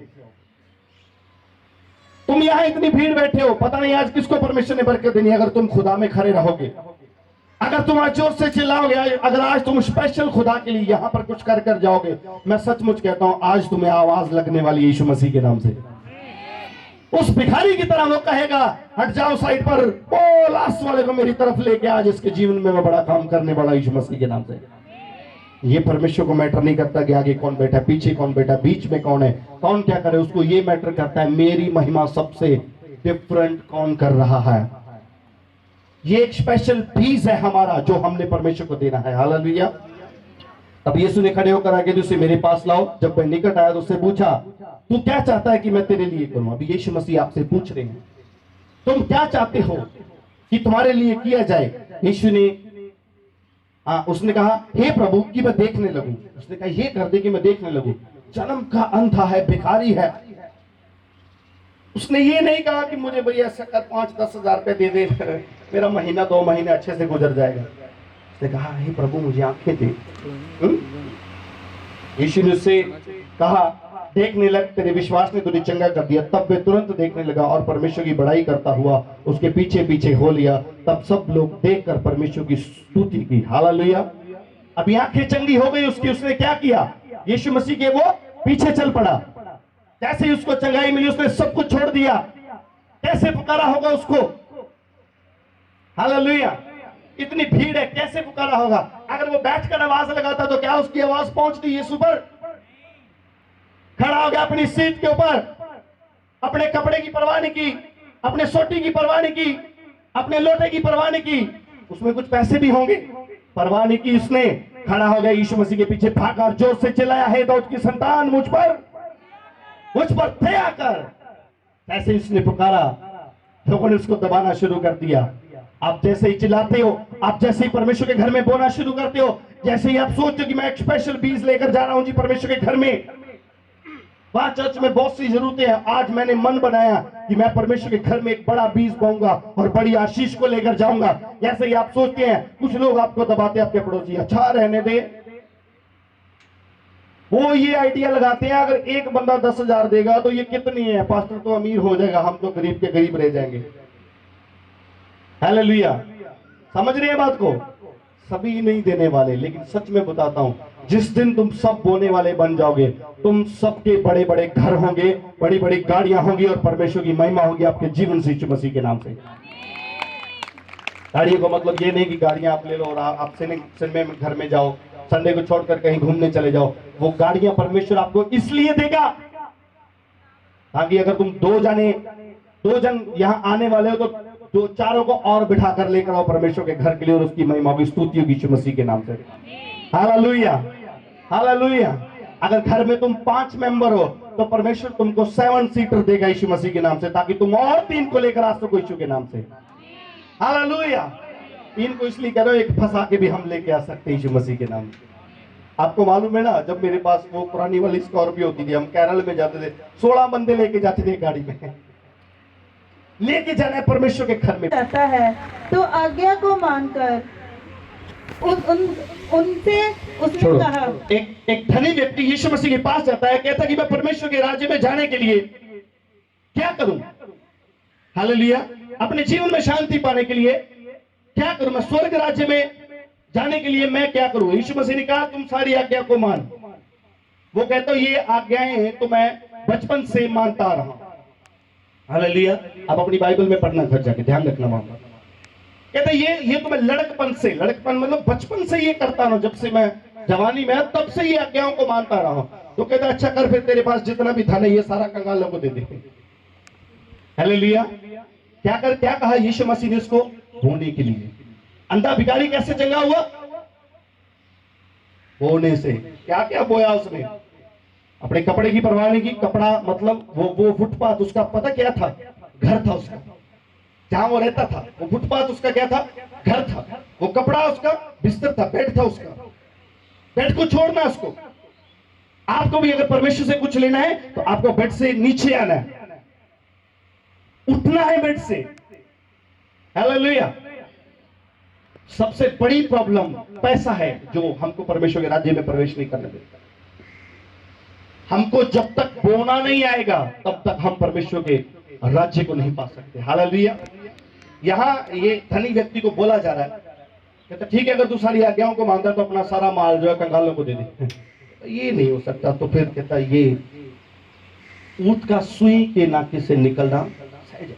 तुम यहां इतनी भीड़ बैठे हो, पता नहीं आज किसको परमेश्वर ने बरकत देनी है। अगर तुम खुदा में खड़े रहोगे, अगर तुम आज जोर से चिल्लाओगे, अगर आज तुम स्पेशल खुदा के लिए यहां पर कुछ कर जाओगे, मैं सचमुच कहता हूं आज तुम्हें आवाज लगने वाली यीशु मसीह के नाम से। उस भिखारी की तरह वो कहेगा हट जाओ साइड पर, ओ लास्ट वाले को मेरी तरफ लेके आज इसके जीवन में मैं बड़ा काम करने वाला यीशु मसीह के नाम से। ये परमेश्वर को मैटर नहीं करता कि आगे कौन बैठा, पीछे कौन बैठा, बीच में कौन है, कौन क्या करे, उसको ये मैटर करता है मेरी महिमा सबसे डिफरेंट कौन कर रहा है। ये एक स्पेशल फीस है हमारा जो हमने परमेश्वर को देना है। हालेलुया। तब यीशु ने खड़े होकर आगे उसे मेरे पास लाओ। जब मैं निकट आया तो उससे पूछा तू क्या चाहता है कि मैं तेरे लिए करूं। अभी यीशु मसीह आपसे पूछ रहे हैं तुम क्या चाहते हो कि तुम्हारे लिए किया जाए। यीशु ने उसने कहा हे प्रभु कि मैं देखने लगूं। उसने कहा ये कर दे कि मैं देखने लगूं। जन्म का अंधा है, भिखारी है। उसने ये नहीं कहा कि मुझे भैया 5-10 हजार रुपए दे दे, मेरा महीना 2 महीने अच्छे से गुजर जाएगा। उसने कहा हे प्रभु मुझे आंखें दे। यीशु ने उससे कहा देखने लग, तेरे विश्वास ने तुझे चंगा कर दिया। तब वे तुरंत देखने लगा और परमेश्वर की बड़ाई करता हुआ उसके पीछे पीछे हो लिया। तब सब लोग देखकर परमेश्वर की स्तुति की। हालेलुया। अभी आंखें चंगी हो गई उसकी। उसने क्या किया, यीशु मसीह के वो पीछे चल पड़ा। जैसे ही उसको चंगाई मिली उसने सब कुछ छोड़ दिया। कैसे पुकारा होगा उसको। हालेलुया। इतनी भीड़ है, कैसे पुकारा होगा। अगर वो बैठकर आवाज लगाता तो क्या उसकी आवाज पहुंचती यीशु पर। खड़ा हो गया अपनी सीट के ऊपर, अपने कपड़े की परवाह नहीं की, अपने सोटी की परवाह नहीं की, अपने लोटे की परवाह नहीं की। उसमें कुछ पैसे भी होंगे, परवाह नहीं की उसने। खड़ा हो गया, यीशु मसीह के पीछे भागा और जोर से चिल्लाया, हे दाऊद की संतान, मुझ पर दया कर। ऐसे इसने पुकारा, लोगों ने उसको दबाना शुरू कर दिया। आप जैसे ही चिल्लाते हो, आप जैसे ही परमेश्वर के घर में बोलना शुरू करते हो, जैसे ही आप सोचते हो कि मैं एक स्पेशल बीज लेकर जा रहा हूं जी परमेश्वर के घर में, वहां चर्च में बहुत सी जरूरतें हैं, आज मैंने मन बनाया कि मैं परमेश्वर के घर में एक बड़ा बीज बोऊंगा और बड़ी आशीष को लेकर जाऊंगा। जैसे ही आप सोचते हैं, कुछ लोग आपको दबाते हैं, आपके पड़ोसी, अच्छा रहने दे, वो ये आइडिया लगाते हैं अगर एक बंदा 10,000 देगा तो ये कितनी है, पास्टर तो अमीर हो जाएगा, हम तो गरीब के गरीब रह जाएंगे। हालेलुया, समझ रहे हैं बात को? सभी नहीं देने वाले, लेकिन सच में बताता हूं, जिस दिन तुम सब बोने वाले बन जाओगे, तुम सबके बड़े बड़े घर होंगे, बड़ी बड़ी गाड़ियां होंगी और परमेश्वर की महिमा होगी आपके जीवन से यीशु मसीह के नाम से। गाड़ियों का मतलब ये नहीं कि गाड़ियां आप ले लो और आप सिनेमा में घर में जाओ, संडे को छोड़कर कहीं घूमने चले जाओ। वो गाड़ियां परमेश्वर आपको इसलिए देगा ताकि अगर तुम दो जन यहां आने वाले हो तो दो चारों को और बिठा कर लेकर आओ परमेश्वर के घर के लिए और उसकी महिमा होगी, स्तुति होगी यीशु मसीह के नाम से। Hallelujah, hallelujah. अगर घर में तुम 5 मेंबर हो तो परमेश्वर तुमको 7 सीटर देगा यीशु मसीह के नाम से, ताकि तुम और 3 को लेकर आ सको यीशु के नाम से। हालेलुया। 3 को इसलिए कह रहे हो, एक फंसा के भी हम लेके आ सकते हैं यीशु मसीह के नाम से। आपको मालूम है ना, जब मेरे पास वो पुरानी वाली स्कॉर्पियो होती थी, हम केरल में जाते थे, 16 बंदे लेके जाते थे गाड़ी में, लेके जाना है परमेश्वर के घर में। रहता है तो आज्ञा को मानकर उनसे उसने कहा, एक धनी व्यक्ति यीशु मसीह के पास जाता है, कहता है कि मैं परमेश्वर के राज्य में जाने के लिए क्या करूं? हालेलुया। अपने जीवन में शांति पाने के लिए क्या करूं? मैं स्वर्ग राज्य में जाने के लिए मैं क्या करूं? यीशु मसीह ने कहा तुम सारी आज्ञा को मान। वो कहता ये आज्ञाएं तो मैं बचपन से मानता रहा। हालेलुया। आप अपनी बाइबल में पढ़ना घर जाके, ध्यान रखना वहां पर। कहता ये तो मैं लड़कपन मतलब बचपन से ये करता रहा, जब से मैं जवानी में तब से ये आज्ञाओं को मानता रहा हूं। तो कहता अच्छा कर, फिर तेरे पास जितना भी धन है ये सारा कंगालों को दे दे। हालेलुया। क्या कहा यीशु मसीह ने उसको? बोने के लिए। अंधा भिखारी कैसे चंगा हुआ? बोने से। क्या क्या बोया उसने? अपने कपड़े की परवाह नहीं की। कपड़ा मतलब वो फुटपाथ, उसका पता क्या था? घर था उसका, जहां वो रहता था वो फुटपाथ उसका क्या था? घर था। वो कपड़ा उसका बिस्तर था, बेड था उसका। बेड को छोड़ना उसको। आपको भी अगर परमेश्वर से कुछ लेना है तो आपको बेड से नीचे आना है, उठना है बेड से। हालेलुया। सबसे बड़ी प्रॉब्लम पैसा है जो हमको परमेश्वर के राज्य में प्रवेश नहीं करने देता। हमको जब तक बोना नहीं आएगा तब तक हम परमेश्वर के राज्य को नहीं पा सकते। हालेलुया। यहां ये धनी व्यक्ति को बोला जा रहा है, कहता ठीक है अगर तू सारी आज्ञाओं को मानता है तो अपना सारा माल जो है कंगालों को दे दे। ये नहीं हो सकता। तो फिर कहता ये ऊंट का सुई के नाके से निकलना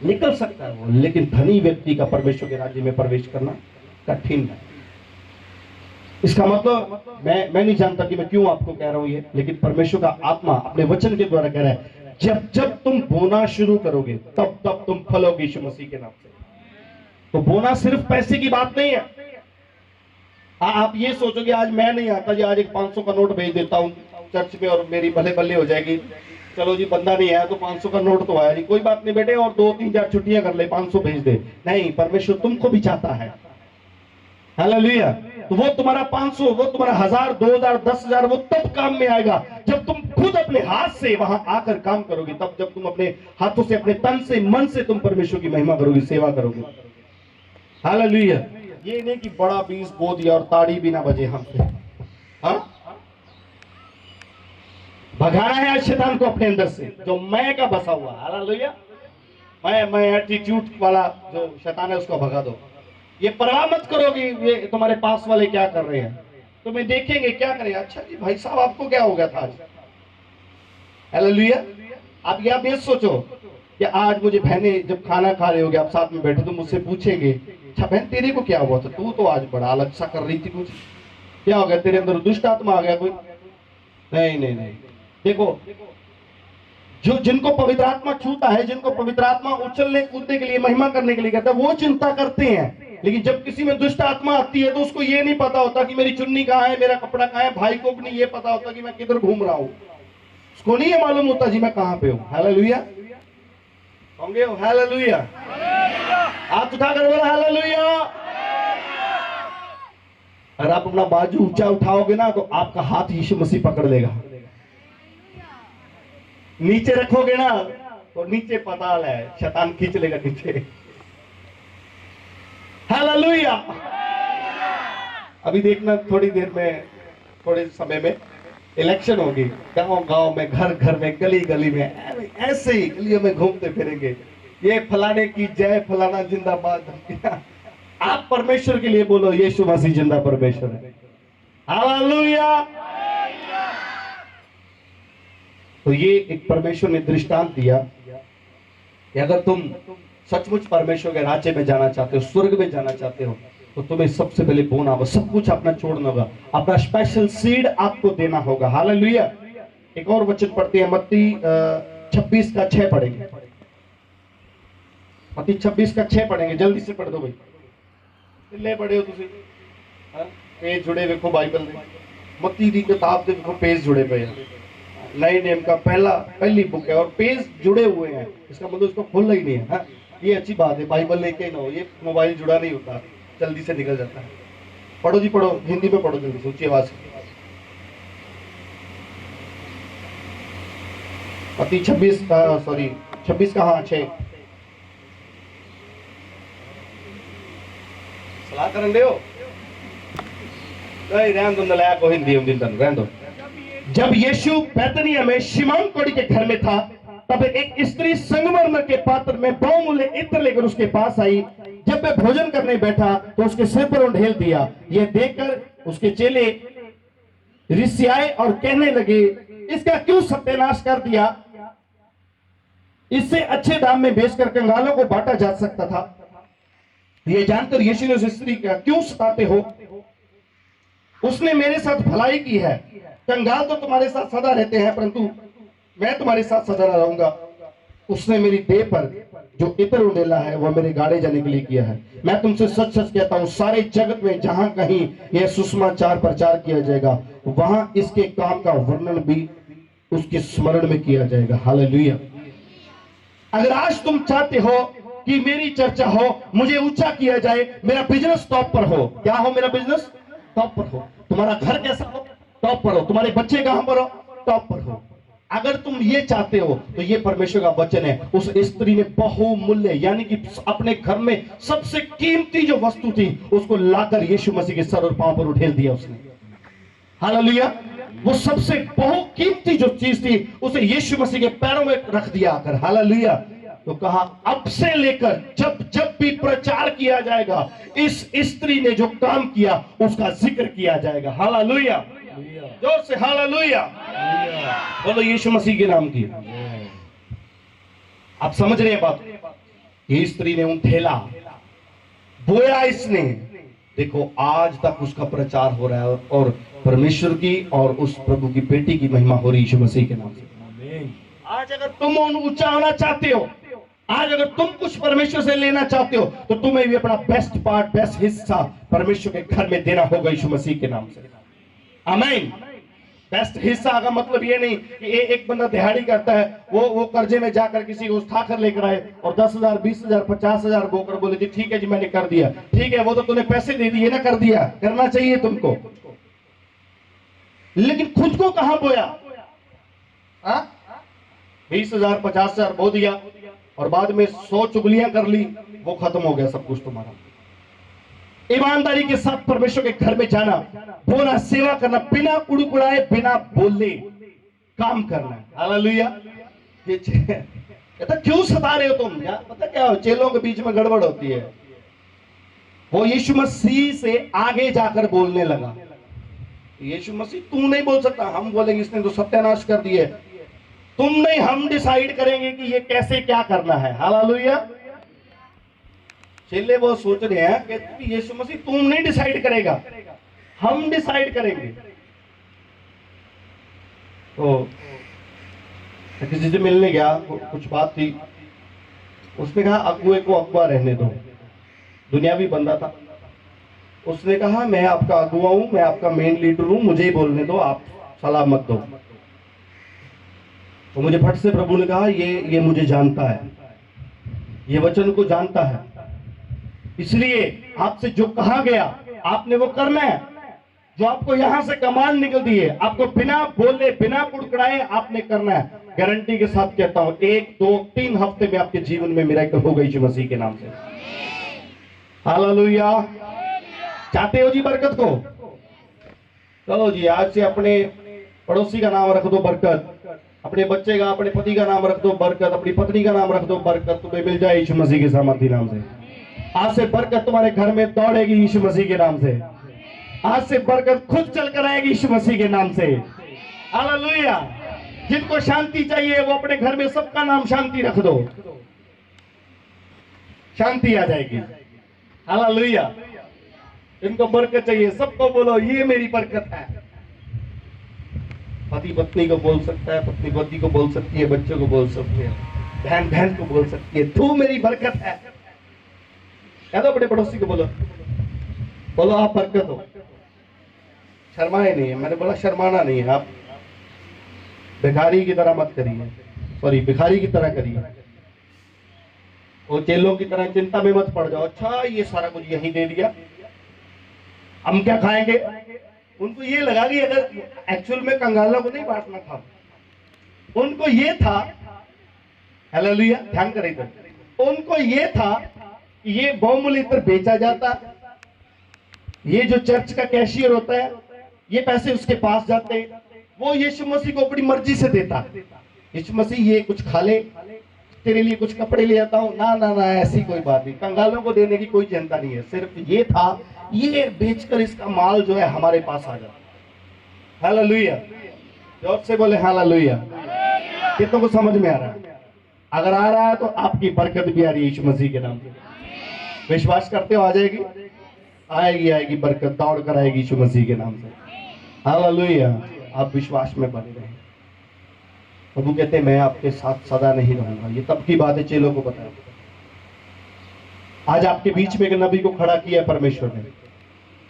निकल सकता है वो, लेकिन धनी व्यक्ति का परमेश्वर के राज्य में प्रवेश करना कठिन है। इसका मतलब मैं नहीं जानता कि मैं क्यों आपको कह रहा हूं ये, लेकिन परमेश्वर का आत्मा अपने वचन के द्वारा कह रहा है जब तुम बोना शुरू करोगे तब तुम फलोगे यीशु मसीह के नाम से। तो बोना सिर्फ पैसे की बात नहीं है। आप ये सोचोगे आज मैं नहीं आता जी, आज एक 500 का नोट भेज देता हूं चर्च में और मेरी भले भले हो जाएगी। चलो जी बंदा नहीं आया तो 500 का नोट तो आया जी, कोई बात नहीं बेटे, और 2-3-4 छुट्टियां कर ले, 500 भेज दे। नहीं, परमेश्वर तुमको भी चाहता है। हालेलुया। तो वो तुम्हारा 500, वो तुम्हारा 1000, 2000, 10,000 वो तब काम में आएगा जब तुम खुद अपने हाथ से वहां आकर काम करोगे। तब जब तुम अपने हाथों से, अपने तन से, मन से तुम परमेश्वर की महिमा करोगे, सेवा करोगे। हालेलुया। ये नहीं कि बड़ा बीज बो दिया और ताड़ी भी ना बजे हमसे। हाँ, भगाना है आज शैतान को अपने अंदर से, जो मैं का बसा हुआ। हालेलुया। मैं एटीट्यूड वाला जो शैतान है उसको भगा दो। ये परवाह मत करो कि ये तुम्हारे पास वाले क्या कर रहे हैं, तुम्हें देखेंगे क्या करें। अच्छा जी भाई साहब आपको क्या हो गया था आज? हालेलुया। आप ये सोचो कि आज मुझे बहने जब खाना खा रहे होगे, आप साथ में बैठे तो मुझसे पूछेंगे अच्छा बहन तेरे को क्या हुआ था, तू तो आज बड़ा अलग सा कर रही थी, कुछ क्या हो गया, तेरे अंदर दुष्ट आत्मा आ गया कोई? नहीं। देखो जो जिनको पवित्र आत्मा छूता है, जिनको पवित्र आत्मा उछलने कूदने के लिए, महिमा करने के लिए कहता है, वो चिंता करते हैं लेकिन जब किसी में दुष्ट आत्मा आती है तो उसको ये नहीं पता होता कि मेरी चुन्नी कहाँ है, मेरा कपड़ा कहाँ है। भाई को भी नहीं ये पता होता कि मैं किधर घूम रहा हूँ, उसको नहीं ये मालूम होता जी मैं कहाँ पे हूँ। हालेलुया, होंगे हालेलुया, हाथ उठाकर बोला हालेलुया। अगर आप अपना बाजू ऊंचा उठाओगे ना तो आपका हाथ यीशु मसीह पकड़ लेगा। नीचे रखोगे ना तो नीचे पताल है, शैतान खींच लेगा नीचे। हालेलुया। अभी देखना थोड़ी देर में, थोड़े समय में इलेक्शन होगी, गांव गांव में, घर घर में, गली गली में ऐसे ही गलियों में घूमते फिरेंगे, ये फलाने की जय, फलाना जिंदाबाद। आप परमेश्वर के लिए बोलो यीशु मसीह जिंदा परमेश्वर है। हालेलुया। तो ये एक परमेश्वर ने दृष्टांत दिया कि अगर तुम सचमुच परमेश्वर के राज्य में जाना चाहते हो, स्वर्ग में जाना चाहते हो, तो तुम्हें सबसे पहले बोना होगा, सब कुछ अपना छोड़ना होगा, अपना स्पेशल सीड आपको देना होगा। हालेलुया। एक और वचन पढ़ते हैं, मत्ती 26:6 पढ़ेंगे। मत्ती 26:6 पढ़ेंगे, जल्दी से पढ़ दो भाई, ले पढ़े हो तुसी, पेज जुड़े देखो बाइबल में, मत्ती दी किताब देखो पेज जुड़े पे हैं, नए नेम का पहली बुक है और पेज जुड़े हुए हैं, इसका मतलब इसको खोलना ही नहीं है। हाँ? ये अच्छी बात है, बाइबल लेके ना हो, ये मोबाइल जुड़ा नहीं होता, जल्दी से निकल जाता है। पढ़ो जी पढ़ो, हिंदी में पढ़ो जल्दी से, ऊंची आवाज से। मत्ती 26 का हाँ 6 सलाह करन दे हो नहीं, रहन दो नलायक को, हिंदी में दिन रहन दो। जब यीशु बैतनिया में शिमोन कोढ़ी के घर में था, तब एक स्त्री संगमरमर के पात्र में बहुमूल्य इत्र लेकर उसके पास आई। जब वह भोजन करने बैठा तो उसके सिर पर ढेल दिया। यह देखकर उसके चेले रिसियाए और कहने लगे, इसका क्यों सत्यानाश कर दिया? इससे अच्छे दाम में बेचकर कंगालों को बांटा जा सकता था। यह जानकर यीशु ने उस स्त्री का, क्यों सताते हो? उसने मेरे साथ भलाई की है। कंगाल तो तुम्हारे साथ सदा रहते हैं, परंतु मैं तुम्हारे साथ सदा न रहूंगा। उसने मेरी देह पर जो इत्र उंडेला है वह मेरे गाड़े जाने के लिए किया है। मैं तुमसे सच सच कहता हूँ, सारे जगत में जहां कहीं यह सुसमाचार प्रचार किया जाएगा, वहां इसके काम का वर्णन भी उसके स्मरण में किया जाएगा। हालेलुया। अगर आज तुम चाहते हो कि मेरी चर्चा हो, मुझे ऊंचा किया जाए, मेरा बिजनेस टॉप पर हो, क्या हो? मेरा बिजनेस टॉप पर हो, तुम्हारा घर कैसा हो? टॉप पर हो, तुम्हारे बच्चे कहां पर हो? टॉप पर हो। अगर तुम ये चाहते हो तो ये परमेश्वर का वचन है। उस स्त्री ने बहुमूल्य, यानी कि अपने घर में सबसे कीमती जो वस्तु थी उसको लाकर यीशु मसीह के सर और पांव पर उठेल दिया उसने। हालेलुया। वो सबसे बहुकीमती जो चीज थी उसे यीशु मसीह के पैरों में रख दिया आकर। हालेलुया। तो कहा, अब से लेकर जब जब भी प्रचार किया जाएगा, इस स्त्री ने जो काम किया उसका जिक्र किया जाएगा। हालेलुया। जोर से हालेलुया बोलो यीशु मसीह के नाम की। आप समझ रहे हैं बात? ये स्त्री ने उठेला, बोया इसने, देखो आज तक उसका प्रचार हो रहा है और परमेश्वर की और उस प्रभु की बेटी की महिमा हो रही यीशु मसीह के नाम से। आज अगर तुम ऊंचा होना चाहते हो, आज अगर तुम कुछ परमेश्वर से लेना चाहते हो, तो तुम्हें भी अपना बेस्ट पार्ट, बेस्ट हिस्सा परमेश्वर के घर में देना होगा यीशु मसीह के नाम से। आमीन। बेस्ट हिस्सा का मतलब ये नहीं कि एक बंदा दिहाड़ी करता है, वो कर्जे में जाकर किसी को उठा कर लेकर आए और 10,000, 20,000, 50,000 बोकर बोले जी ठीक है जी मैंने कर दिया। ठीक है, वो तो तूने पैसे दे दिए ना, कर दिया, करना चाहिए तुमको, लेकिन खुद को कहां बोया? 20,000, 50,000 बो दिया और बाद में 100 चुगलियां कर ली, वो खत्म हो गया सब कुछ तुम्हारा। ईमानदारी के साथ परमेश्वर के घर में जाना, बोना, सेवा करना, बिना उड़कुड़ाए, बिना बोले काम करना। हालेलुया। ये कहता क्यों सता रहे हो तुम? यार पता क्या हो, चेलों के बीच में गड़बड़ होती है। वो यीशु मसीह से आगे जाकर बोलने लगा। यीशु मसीह तू नहीं बोल सकता, हम बोलेंगे इसने तो सत्यानाश कर दिए। तुम नहीं, हम डिसाइड करेंगे कि ये कैसे क्या करना है। हालेलुया। चेले वो सोच रहे हैं कि यीशु मसीह तुम नहीं डिसाइड करेगा, हम डिसाइड करेंगे। तो किसी से मिलने गया, कुछ बात थी, उसने कहा अगुए को अगुआ रहने दो, दुनियावी बंदा था। उसने कहा मैं आपका अगुआ हूं, मैं आपका मेन लीडर हूं, मुझे ही बोलने दो, आप सलाह मत दो। तो मुझे फट से प्रभु ने कहा ये मुझे जानता है, ये वचन को जानता है, इसलिए आपसे जो कहा गया आपने वो करना है। जो आपको यहां से कमांड निकलती है आपको बिना बोले बिना कुड़कुड़ाए आपने करना है। गारंटी के साथ कहता हूं 1 2 3 हफ्ते में आपके जीवन में मिरेकल होगा यीशु मसीह के नाम से। हालेलुया। चाहते हो जी बरकत को? चलो जी, आज से अपने पड़ोसी का नाम रख दो बरकत, अपने बच्चे का, अपने पति का नाम रख दो बरकत, अपनी पत्नी का नाम रख दो बरकत, तुम्हें मिल जाए यीशु मसीह के सामर्थी नाम से। आज से बरकत तुम्हारे घर में दौड़ेगी यीशु मसीह के नाम से। आज से बरकत खुद चल कर आएगी यीशु मसीह के नाम से। हालेलुया। जिनको शांति चाहिए वो अपने घर में सबका नाम शांति रख दो, शांति आ जाएगी। हालेलुया। जिनको बरकत चाहिए सबको बोलो ये मेरी बरकत है। पति पत्नी को बोल सकता है, पत्नी पति को बोल सकती है, बच्चों को बोल सकती है, बहन बहन को बोल सकती है, तू मेरी बरकत है। कह दो अपने पड़ोसी को, बोलो बोलो आप बरकत हो। शर्माए नहीं है, मैंने बोला शर्माना नहीं है। आप भिखारी की तरह मत करिए, सॉरी भिखारी की तरह करिए। वो चेलों की तरह चिंता में मत पड़ जाओ, अच्छा ये सारा कुछ यही दे दिया, हम क्या खाएंगे। उनको ये लगा कि अगर एक्चुअल में कंगालों को नहीं बांटना था, उनको ये था, हालेलुया, ध्यान करें, उनको ये था कि ये बहुमूल्य इत्र बेचा जाता, ये जो चर्च का कैशियर होता है ये पैसे उसके पास जाते, वो यीशु मसीह को अपनी मर्जी से देता। यीशु मसीह ये कुछ खा ले, तेरे लिए कुछ कपड़े ले आता हूं, ना ना ना ऐसी कोई बात नहीं, कंगालों को देने की कोई चिंता नहीं है। सिर्फ ये था, ये बेचकर इसका माल जो है हमारे पास आ जाता। हालेलुया। जोर से बोले हालेलुया। कितनों को समझ में आ रहा है? अगर आ रहा है तो आपकी बरकत भी आ रही है यीशु मसीह के नाम से। विश्वास करते हो? आ जाएगी, आएगी आएगी बरकत, दौड़ कर आएगी यीशु मसीह के नाम से। हालेलुया। आप विश्वास में बने रहें। प्रभु कहते हैं मैं आपके साथ सदा नहीं रहूंगा। ये तब की बात है, चेलों को बताया। आज आपके बीच में एक नबी को खड़ा किया है परमेश्वर ने,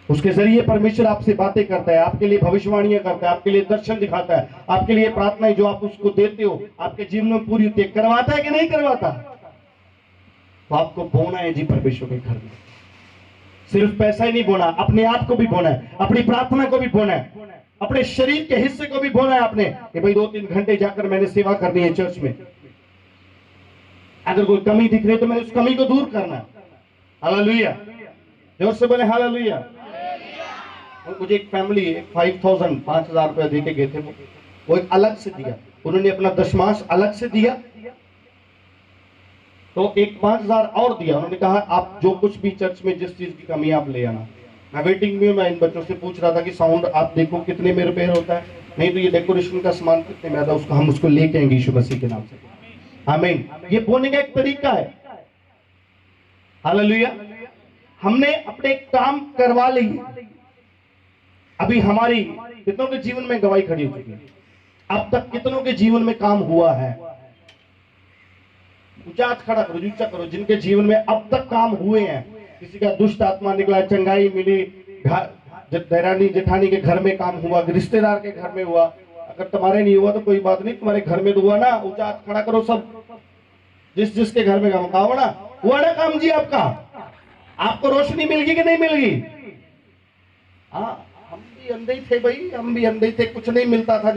उसके जरिए परमेश्वर आपसे बातें करता है, आपके लिए भविष्यवाणियां करता है, आपके लिए दर्शन दिखाता है, आपके लिए प्रार्थनाएं जो आप उसको देते हो आपके जीवन में पूरी होती है। करवाता है कि नहीं करवाता? तो आपको बोना है जी परमेश्वर के घर में। सिर्फ पैसा ही नहीं बोना, अपने आप को भी बोना है, अपनी प्रार्थना को भी बोना है, अपने शरीर के हिस्से को भी बोना है आपने कि भाई 2-3 घंटे जाकर मैंने सेवा करनी है चर्च में। अगर कोई कमी दिख रही तो मैंने उस कमी को दूर करना है। हालेलुया। जोर से बोले हालेलुया। मुझे एक फैमिली 5,000 रुपया देके गए थे, वो एक अलग से दिया, उन्होंने अपना दशमांश अलग से दिया, तो एक 5,000 और दिया। उन्होंने कहा आप जो कुछ भी चर्च में जिस चीज की कमी आप ले आना। मैं वेटिंग में, मैं इन बच्चों से पूछ रहा था कि साउंड आप देखो कितने में रिपेयर होता है, नहीं तो ये डेकोरेशन का सामान कितने में आता है, उसको हम उसको लेके आएंगे यीशु मसीह के नाम से। आमीन। ये बोलने का एक तरीका है। हालेलुया। हमने अपने काम करवा ली, अभी हमारी कितनों के जीवन में गवाही खड़ी हो चुकी है, अब तक कितनों के जीवन में काम हुआ है। ऊंचा हाथ खड़ा करो, ऊंचा करो जिनके जीवन में अब तक काम हुए हैं। किसी का दुष्ट आत्मा निकला, चंगाई मिली, दैरानी जेठानी के घर में काम हुआ, रिश्तेदार के घर में हुआ। अगर तुम्हारे नहीं हुआ तो कोई बात नहीं, तुम्हारे घर में तो हुआ ना। ऊंचा हाथ खड़ा करो सब, जिस जिसके घर में काम हुआ ना, हुआ ना काम जी आपका। आपको रोशनी मिल गई कि नहीं मिल गई? हाँ, हम भी अंधे ही थे भाई, हम भी अंधे थे, कुछ नहीं मिलता था।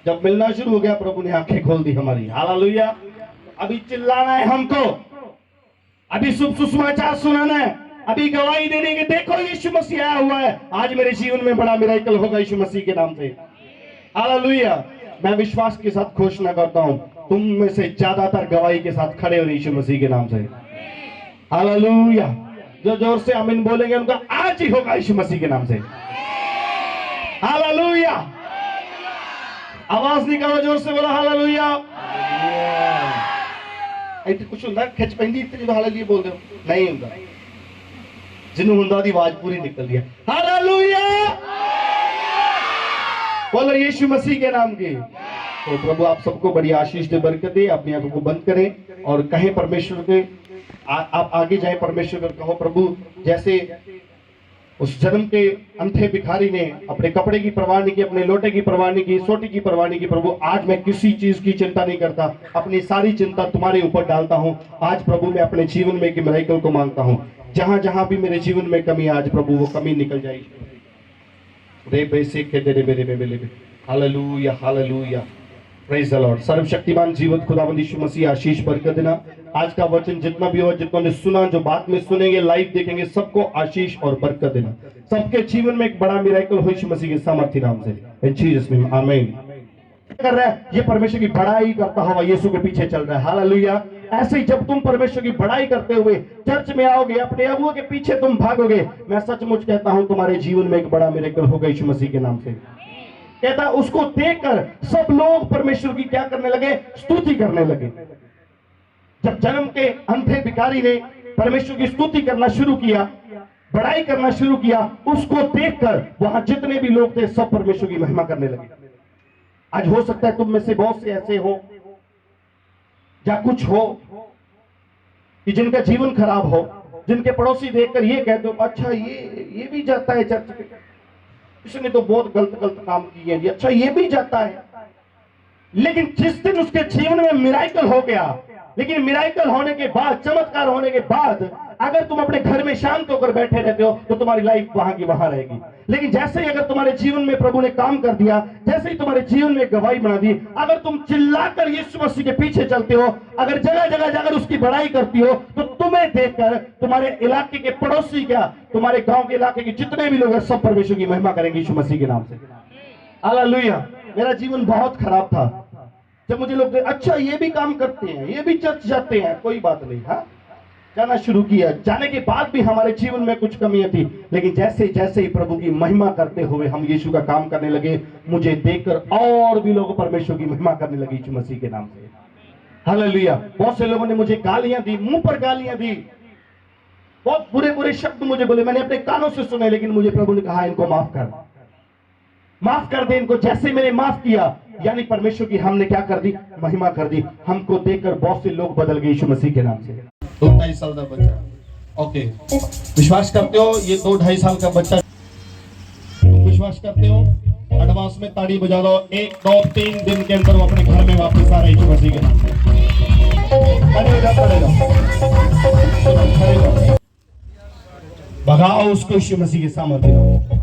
जब मिलना शुरू हो गया प्रभु ने आंखें खोल दी हमारी। हालेलुया। अभी चिल्लाना है हमको, अभी शुभ सुसमाचार सुनाना है, अभी गवाही देने के देखो यीशु मसीह आया हुआ है, आज मेरे जीवन में बड़ा मिरेकल होगा यीशु मसीह के नाम से। हालेलुया। मैं विश्वास के साथ घोषणा करता हूं, तुम में से ज्यादातर गवाही के साथ खड़े हो यीशु मसीह के नाम से। हालेलुया। जो जोर से आमीन बोलेंगे उनका आज ही होगा यीशु मसीह के नाम से। हालेलुया। आवाज निकालो, जोर से बोलो हालेलुया। ਇੱਥੇ ਕੁਝ ਹੁੰਦਾ ਖਿੱਚ ਪੈਂਦੀ ਇੱਥੇ ਜਦੋਂ ਹਾਲੇਲੂਇਆ ਬੋਲਦੇ ਹੋ? ਨਹੀਂ ਹੁੰਦਾ। ਜਿਹਨੂੰ ਹੁੰਦਾ ਉਹਦੀ ਆਵਾਜ਼ ਪੂਰੀ ਨਿਕਲਦੀ ਹੈ। ਹਾਲੇਲੂਇਆ। बोलो यीशु मसीह के नाम की। तो प्रभु आप सबको बड़ी आशीष दे, बरकत दे। अपनी आंखों को बंद करें और कहें परमेश्वर के आप आगे जाएं, परमेश्वर को कहो प्रभु, जैसे उस जन्म के अंधे भिखारी ने अपने कपड़े की परवाह नहीं की, अपने लोटे की परवाह नहीं की, सोटी की परवाह नहीं की, प्रभु आज मैं किसी चीज की चिंता नहीं करता, अपनी सारी चिंता तुम्हारे ऊपर डालता हूं। आज प्रभु मैं अपने जीवन में एक मिराकल को मांगता हूं, जहां जहां भी मेरे जीवन में कमी है आज प्रभु वो कमी निकल जाएगी। रे बेसे के दे मेरे बेबे, hallelujah hallelujah, praise the Lord. सर्वशक्तिमान जीवत खुदावंद यीशु मसीह आशीष बरकत देना। आज का वचन जितना भी हो, जितनों ने सुना, जो बात में सुनेंगे, लाइव देखेंगे, सबको आशीष और बरकत देना। सबके जीवन में एक बड़ा मिराकल हो यीशु मसीह के सामर्थ्य नाम से, इन जीसस नेम आमीन। कर रहा है ये परमेश्वर की बड़ाई करता हुआ यीशु के पीछे चल रहा है, हालेलुया। ऐसे ही जब तुम परमेश्वर की बड़ाई करते हुए चर्च में आओगे, अपने अगुओं के पीछे तुम भागोगे, मैं सचमुच कहता हूं तुम्हारे जीवन में एक बड़ा मिराकल होगा यीशु मसीह के नाम से। कहता उसको देखकर सब लोग परमेश्वर की क्या करने लगे, स्तुति करने लगे। जब जन्म के अंधे भिखारी ने परमेश्वर की स्तुति करना शुरू किया, बड़ाई करना शुरू किया, उसको देखकर वहां जितने भी लोग थे सब परमेश्वर की महिमा करने लगे। आज हो सकता है तुम में से बहुत से ऐसे हो या कुछ हो कि जिनका जीवन खराब हो, जिनके पड़ोसी देखकर ये कहते हो अच्छा ये भी जाता है चर्च में, इसने तो बहुत गलत गलत काम किए हैं, अच्छा ये भी जाता है। लेकिन जिस दिन उसके जीवन में मिराकल हो गया, लेकिन मिराकल होने के बाद, चमत्कार होने के बाद अगर तुम अपने घर में शांत होकर बैठे रहते हो तो तुम्हारी लाइफ वहां की वहां रहेगी। लेकिन जैसे ही अगर तुम्हारे जीवन में प्रभु ने काम कर दिया, जैसे ही तुम्हारे जीवन में गवाही बना दी, अगर तुम चिल्लाकर यीशु मसीह के पीछे चलते हो, अगर जगह जगह जाकर उसकी बड़ाई करती हो, तो तुम्हें देखकर तुम्हारे इलाके के पड़ोसी, क्या तुम्हारे गांव के इलाके के जितने भी लोग हैं, सब परमेश्वर की महिमा करेंगे यीशु मसीह के नाम से, हालेलुया। मेरा जीवन बहुत खराब था, जब मुझे लोग अच्छा ये भी काम करते हैं, ये भी चर्च जाते हैं, कोई बात नहीं, हाँ जाना शुरू किया। जाने के बाद भी हमारे जीवन में कुछ कमियां थी, लेकिन जैसे जैसे ही प्रभु की महिमा करते हुए हम यीशु का काम करने लगे, मुझे देखकर और भी लोग परमेश्वर की महिमा करने लगे यीशु मसीह के नाम से, हालेलुया। बहुत से लोगों ने मुझे गालियां दी, मुंह पर गालियां दी, बहुत बुरे बुरे शब्द मुझे बोले, मैंने अपने कानों से सुने, लेकिन मुझे प्रभु ने कहा इनको माफ कर दे इनको। जैसे मैंने माफ किया, यानी परमेश्वर की हमने क्या कर दी, महिमा कर दी। हमको देखकर बहुत से लोग बदल गए यीशु मसीह के नाम से। 2-2.5 साल का बच्चा, ओके, विश्वास करते हो ये 2-2.5 साल का बच्चा, विश्वास करते हो, एडवांस में ताड़ी बजा दो। 1-2-3 दिन के अंदर वो अपने घर में वापस आ रहे यीशु मसीह के नाम से। भगाओ उसको यीशु मसीह के सामर्थ्य नाम।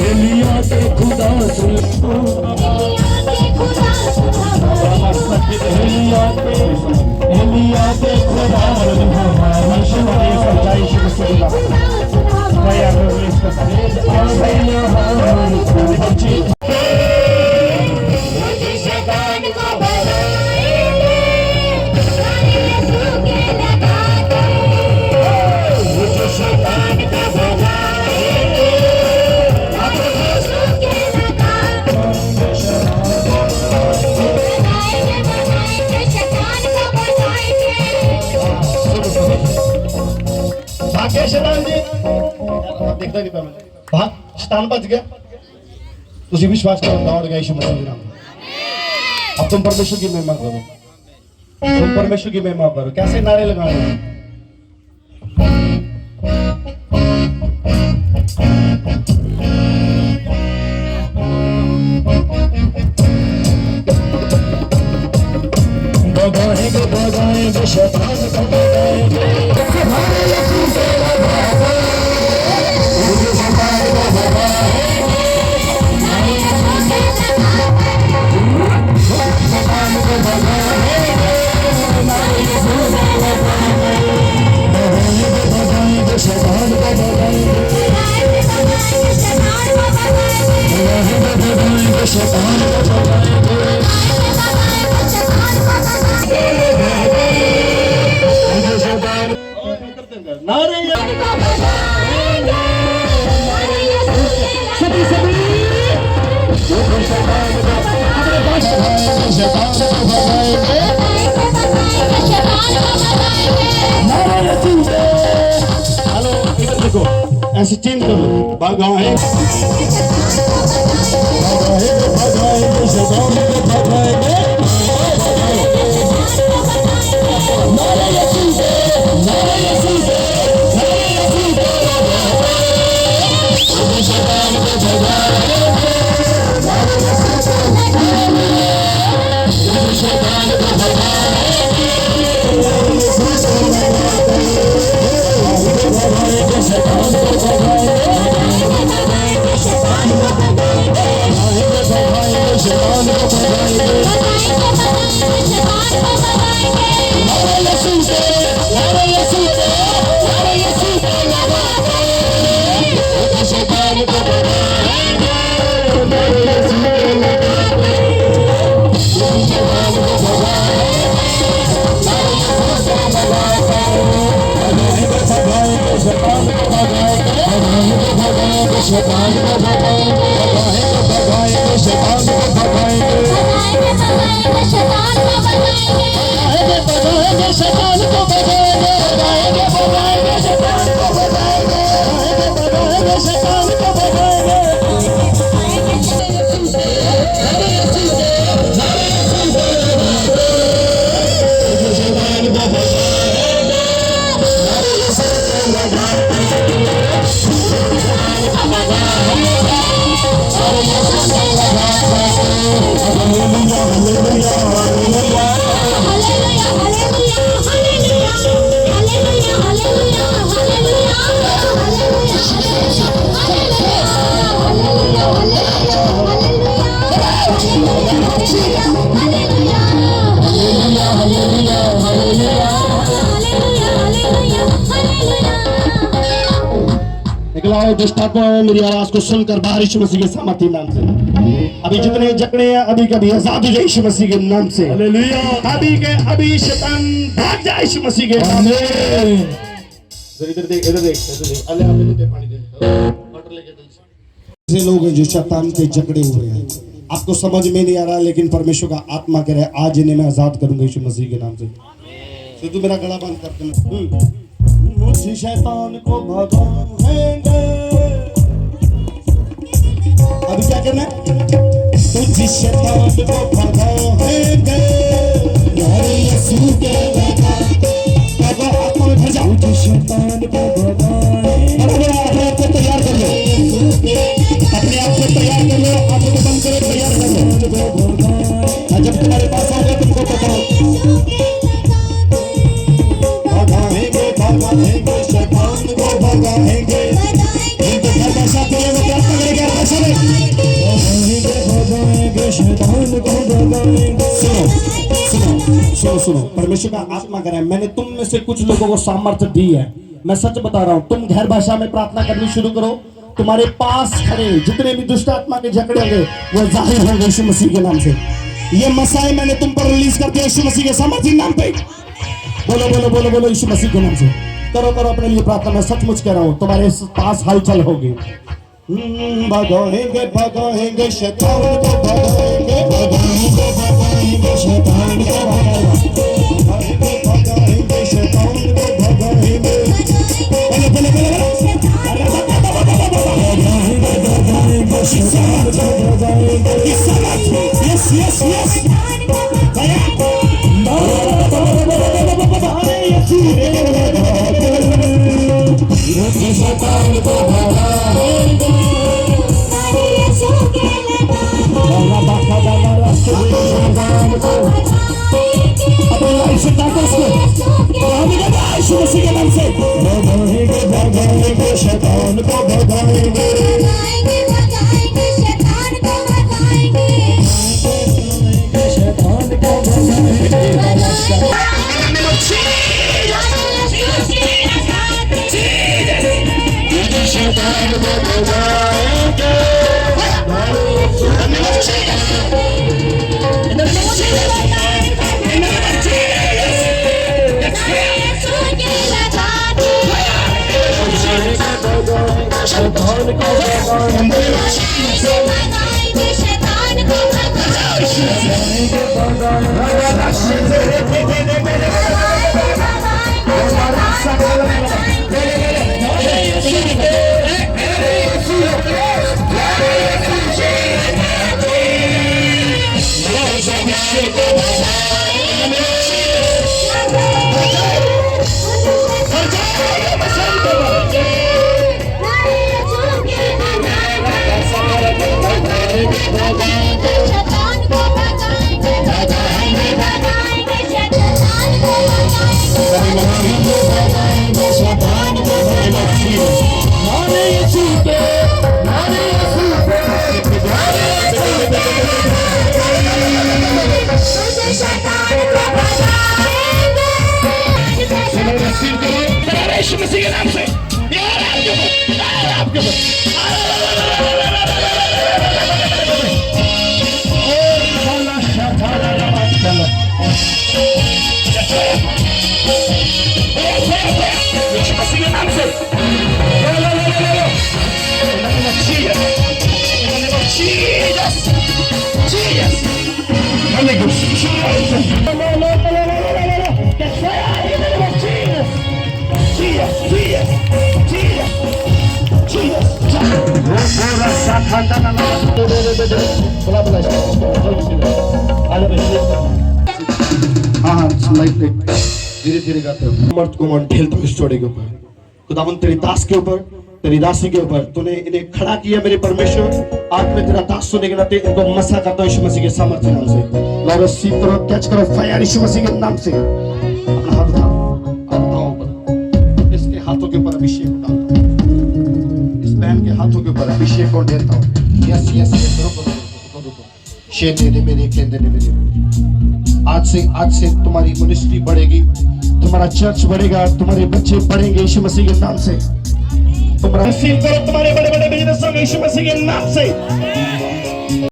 एलिया के खुदा सुन एलिया के खुदा हमारी शिवाय सच्चाई शिव भाग्य शैतान जी देखता नहीं मैं भाग शैतान बच गया तुझे विश्वास करो दौड़ गया यीशु मसीह के नाम में। अब तुम परमेश्वर की महिमा करो तुम परमेश्वर की महिमा करो कैसे नारे लगाने हैं भगाएंगे शैतान को भगाएंगे हमारे यीशु के ऐसे चेंज करो भगाएंगे निकलाओ दुष्ट आत्माओं मेरी आवाज को सुनकर बाहर यीशु मसीह के सामर्थ्य नाम से अभी जितने जकड़े हैं अभी कभी आजाद हो जाए यीशु मसीह के नाम से हालेलुया अभी के अभी शैतान भाग जाए यीशु मसीह के नाम से इधर देख अल्लाह आपने दे पानी दे वाटर लेके दे ऐसे लोग हैं जो शैतान के जकड़े हुए हैं आपको समझ में नहीं आ रहा लेकिन परमेश्वर का आत्मा कह रहा है आज इन्हें मैं आजाद करूंगा यीशु मसीह के नाम से तो तू मेरा गला बंद कर दे मुझे शैतान को भगाएंगे अभी क्या करना है तुझे शैतान को भगाएंगे यारे यीशु के अब आत्मा में भर जाओ तुझे शैतान को भगाएंगे अपने आप को तैयार कर लो अपने आप को तैयार कर लो आंखों को बंद करो तैयार कर लो जब तुम्हारे पास आओगे तुमको बताओ भगाएंगे शैतान को भगाएंगे इनको घर का साथ में वो क्या करेगा सुनो परमेश्वर का आत्मा करे, मैंने तुम में से कुछ लोगों को सामर्थ्य दी है। मैं सच बता रहा हूँ, तुम घर भाषा में प्रार्थना करनी शुरू करो, तुम्हारे पास खड़े जितने भी दुष्ट आत्मा के झगड़े होंगे वो जाहिर होंगे यीशु मसीह के नाम से। ये मसाई मैंने तुम पर रिलीज कर दिया यीशु मसीह के सामर्थ्य नाम पे। बोलो बोलो बोलो बोलो यीशु मसीह के नाम से। करो करो अपने लिए प्रार्थना, मैं सचमुच कह रहा हूँ तुम्हारे पास हलचल होगी। भगाएंगे भगाएंगे शैतान को, भगाएंगे भगाएंगे शैतान को, भगाएंगे भगाएंगे शैतान को, भगाएंगे। बोलो बोलो बोलो यस यस यस शैतान को भगाएंगे। धीरे धीरे गाते हो। मर्द को मन ढेलता हूँ इस जोड़े के ऊपर, खुदावन तेरी दास के ऊपर, तेरी दासी के ऊपर तूने इन्हें खड़ा किया मेरे परमेश्वर। आज मैं तेरा दास होने के नाते इनको मसा करता हूँ यीशु मसीह के सामर्थ्य नाम से। लॉर्ड रिसीव करो, कैच करो फायर यीशु मसीह के नाम से। अपना हाथ उठाओ, इसके हाथों के ऊपर अभिषेक डालता हूँ, इस बहन के हाथों के ऊपर अभिषेक को देता हूँ। यस यस यस, रुको रुको रुको। शेने मेरे केंद्र ने मेरे, आज से तुम्हारी मिनिस्ट्री बढ़ेगी, तुम्हारा चर्च बढ़ेगा, तुम्हारे बच्चे बढ़ेंगे यीशु मसीह के नाम से। तुम रिसीव करो तुम्हारे बड़े बड़े बिजनेस होंगे यीशु मसीह के नाम से।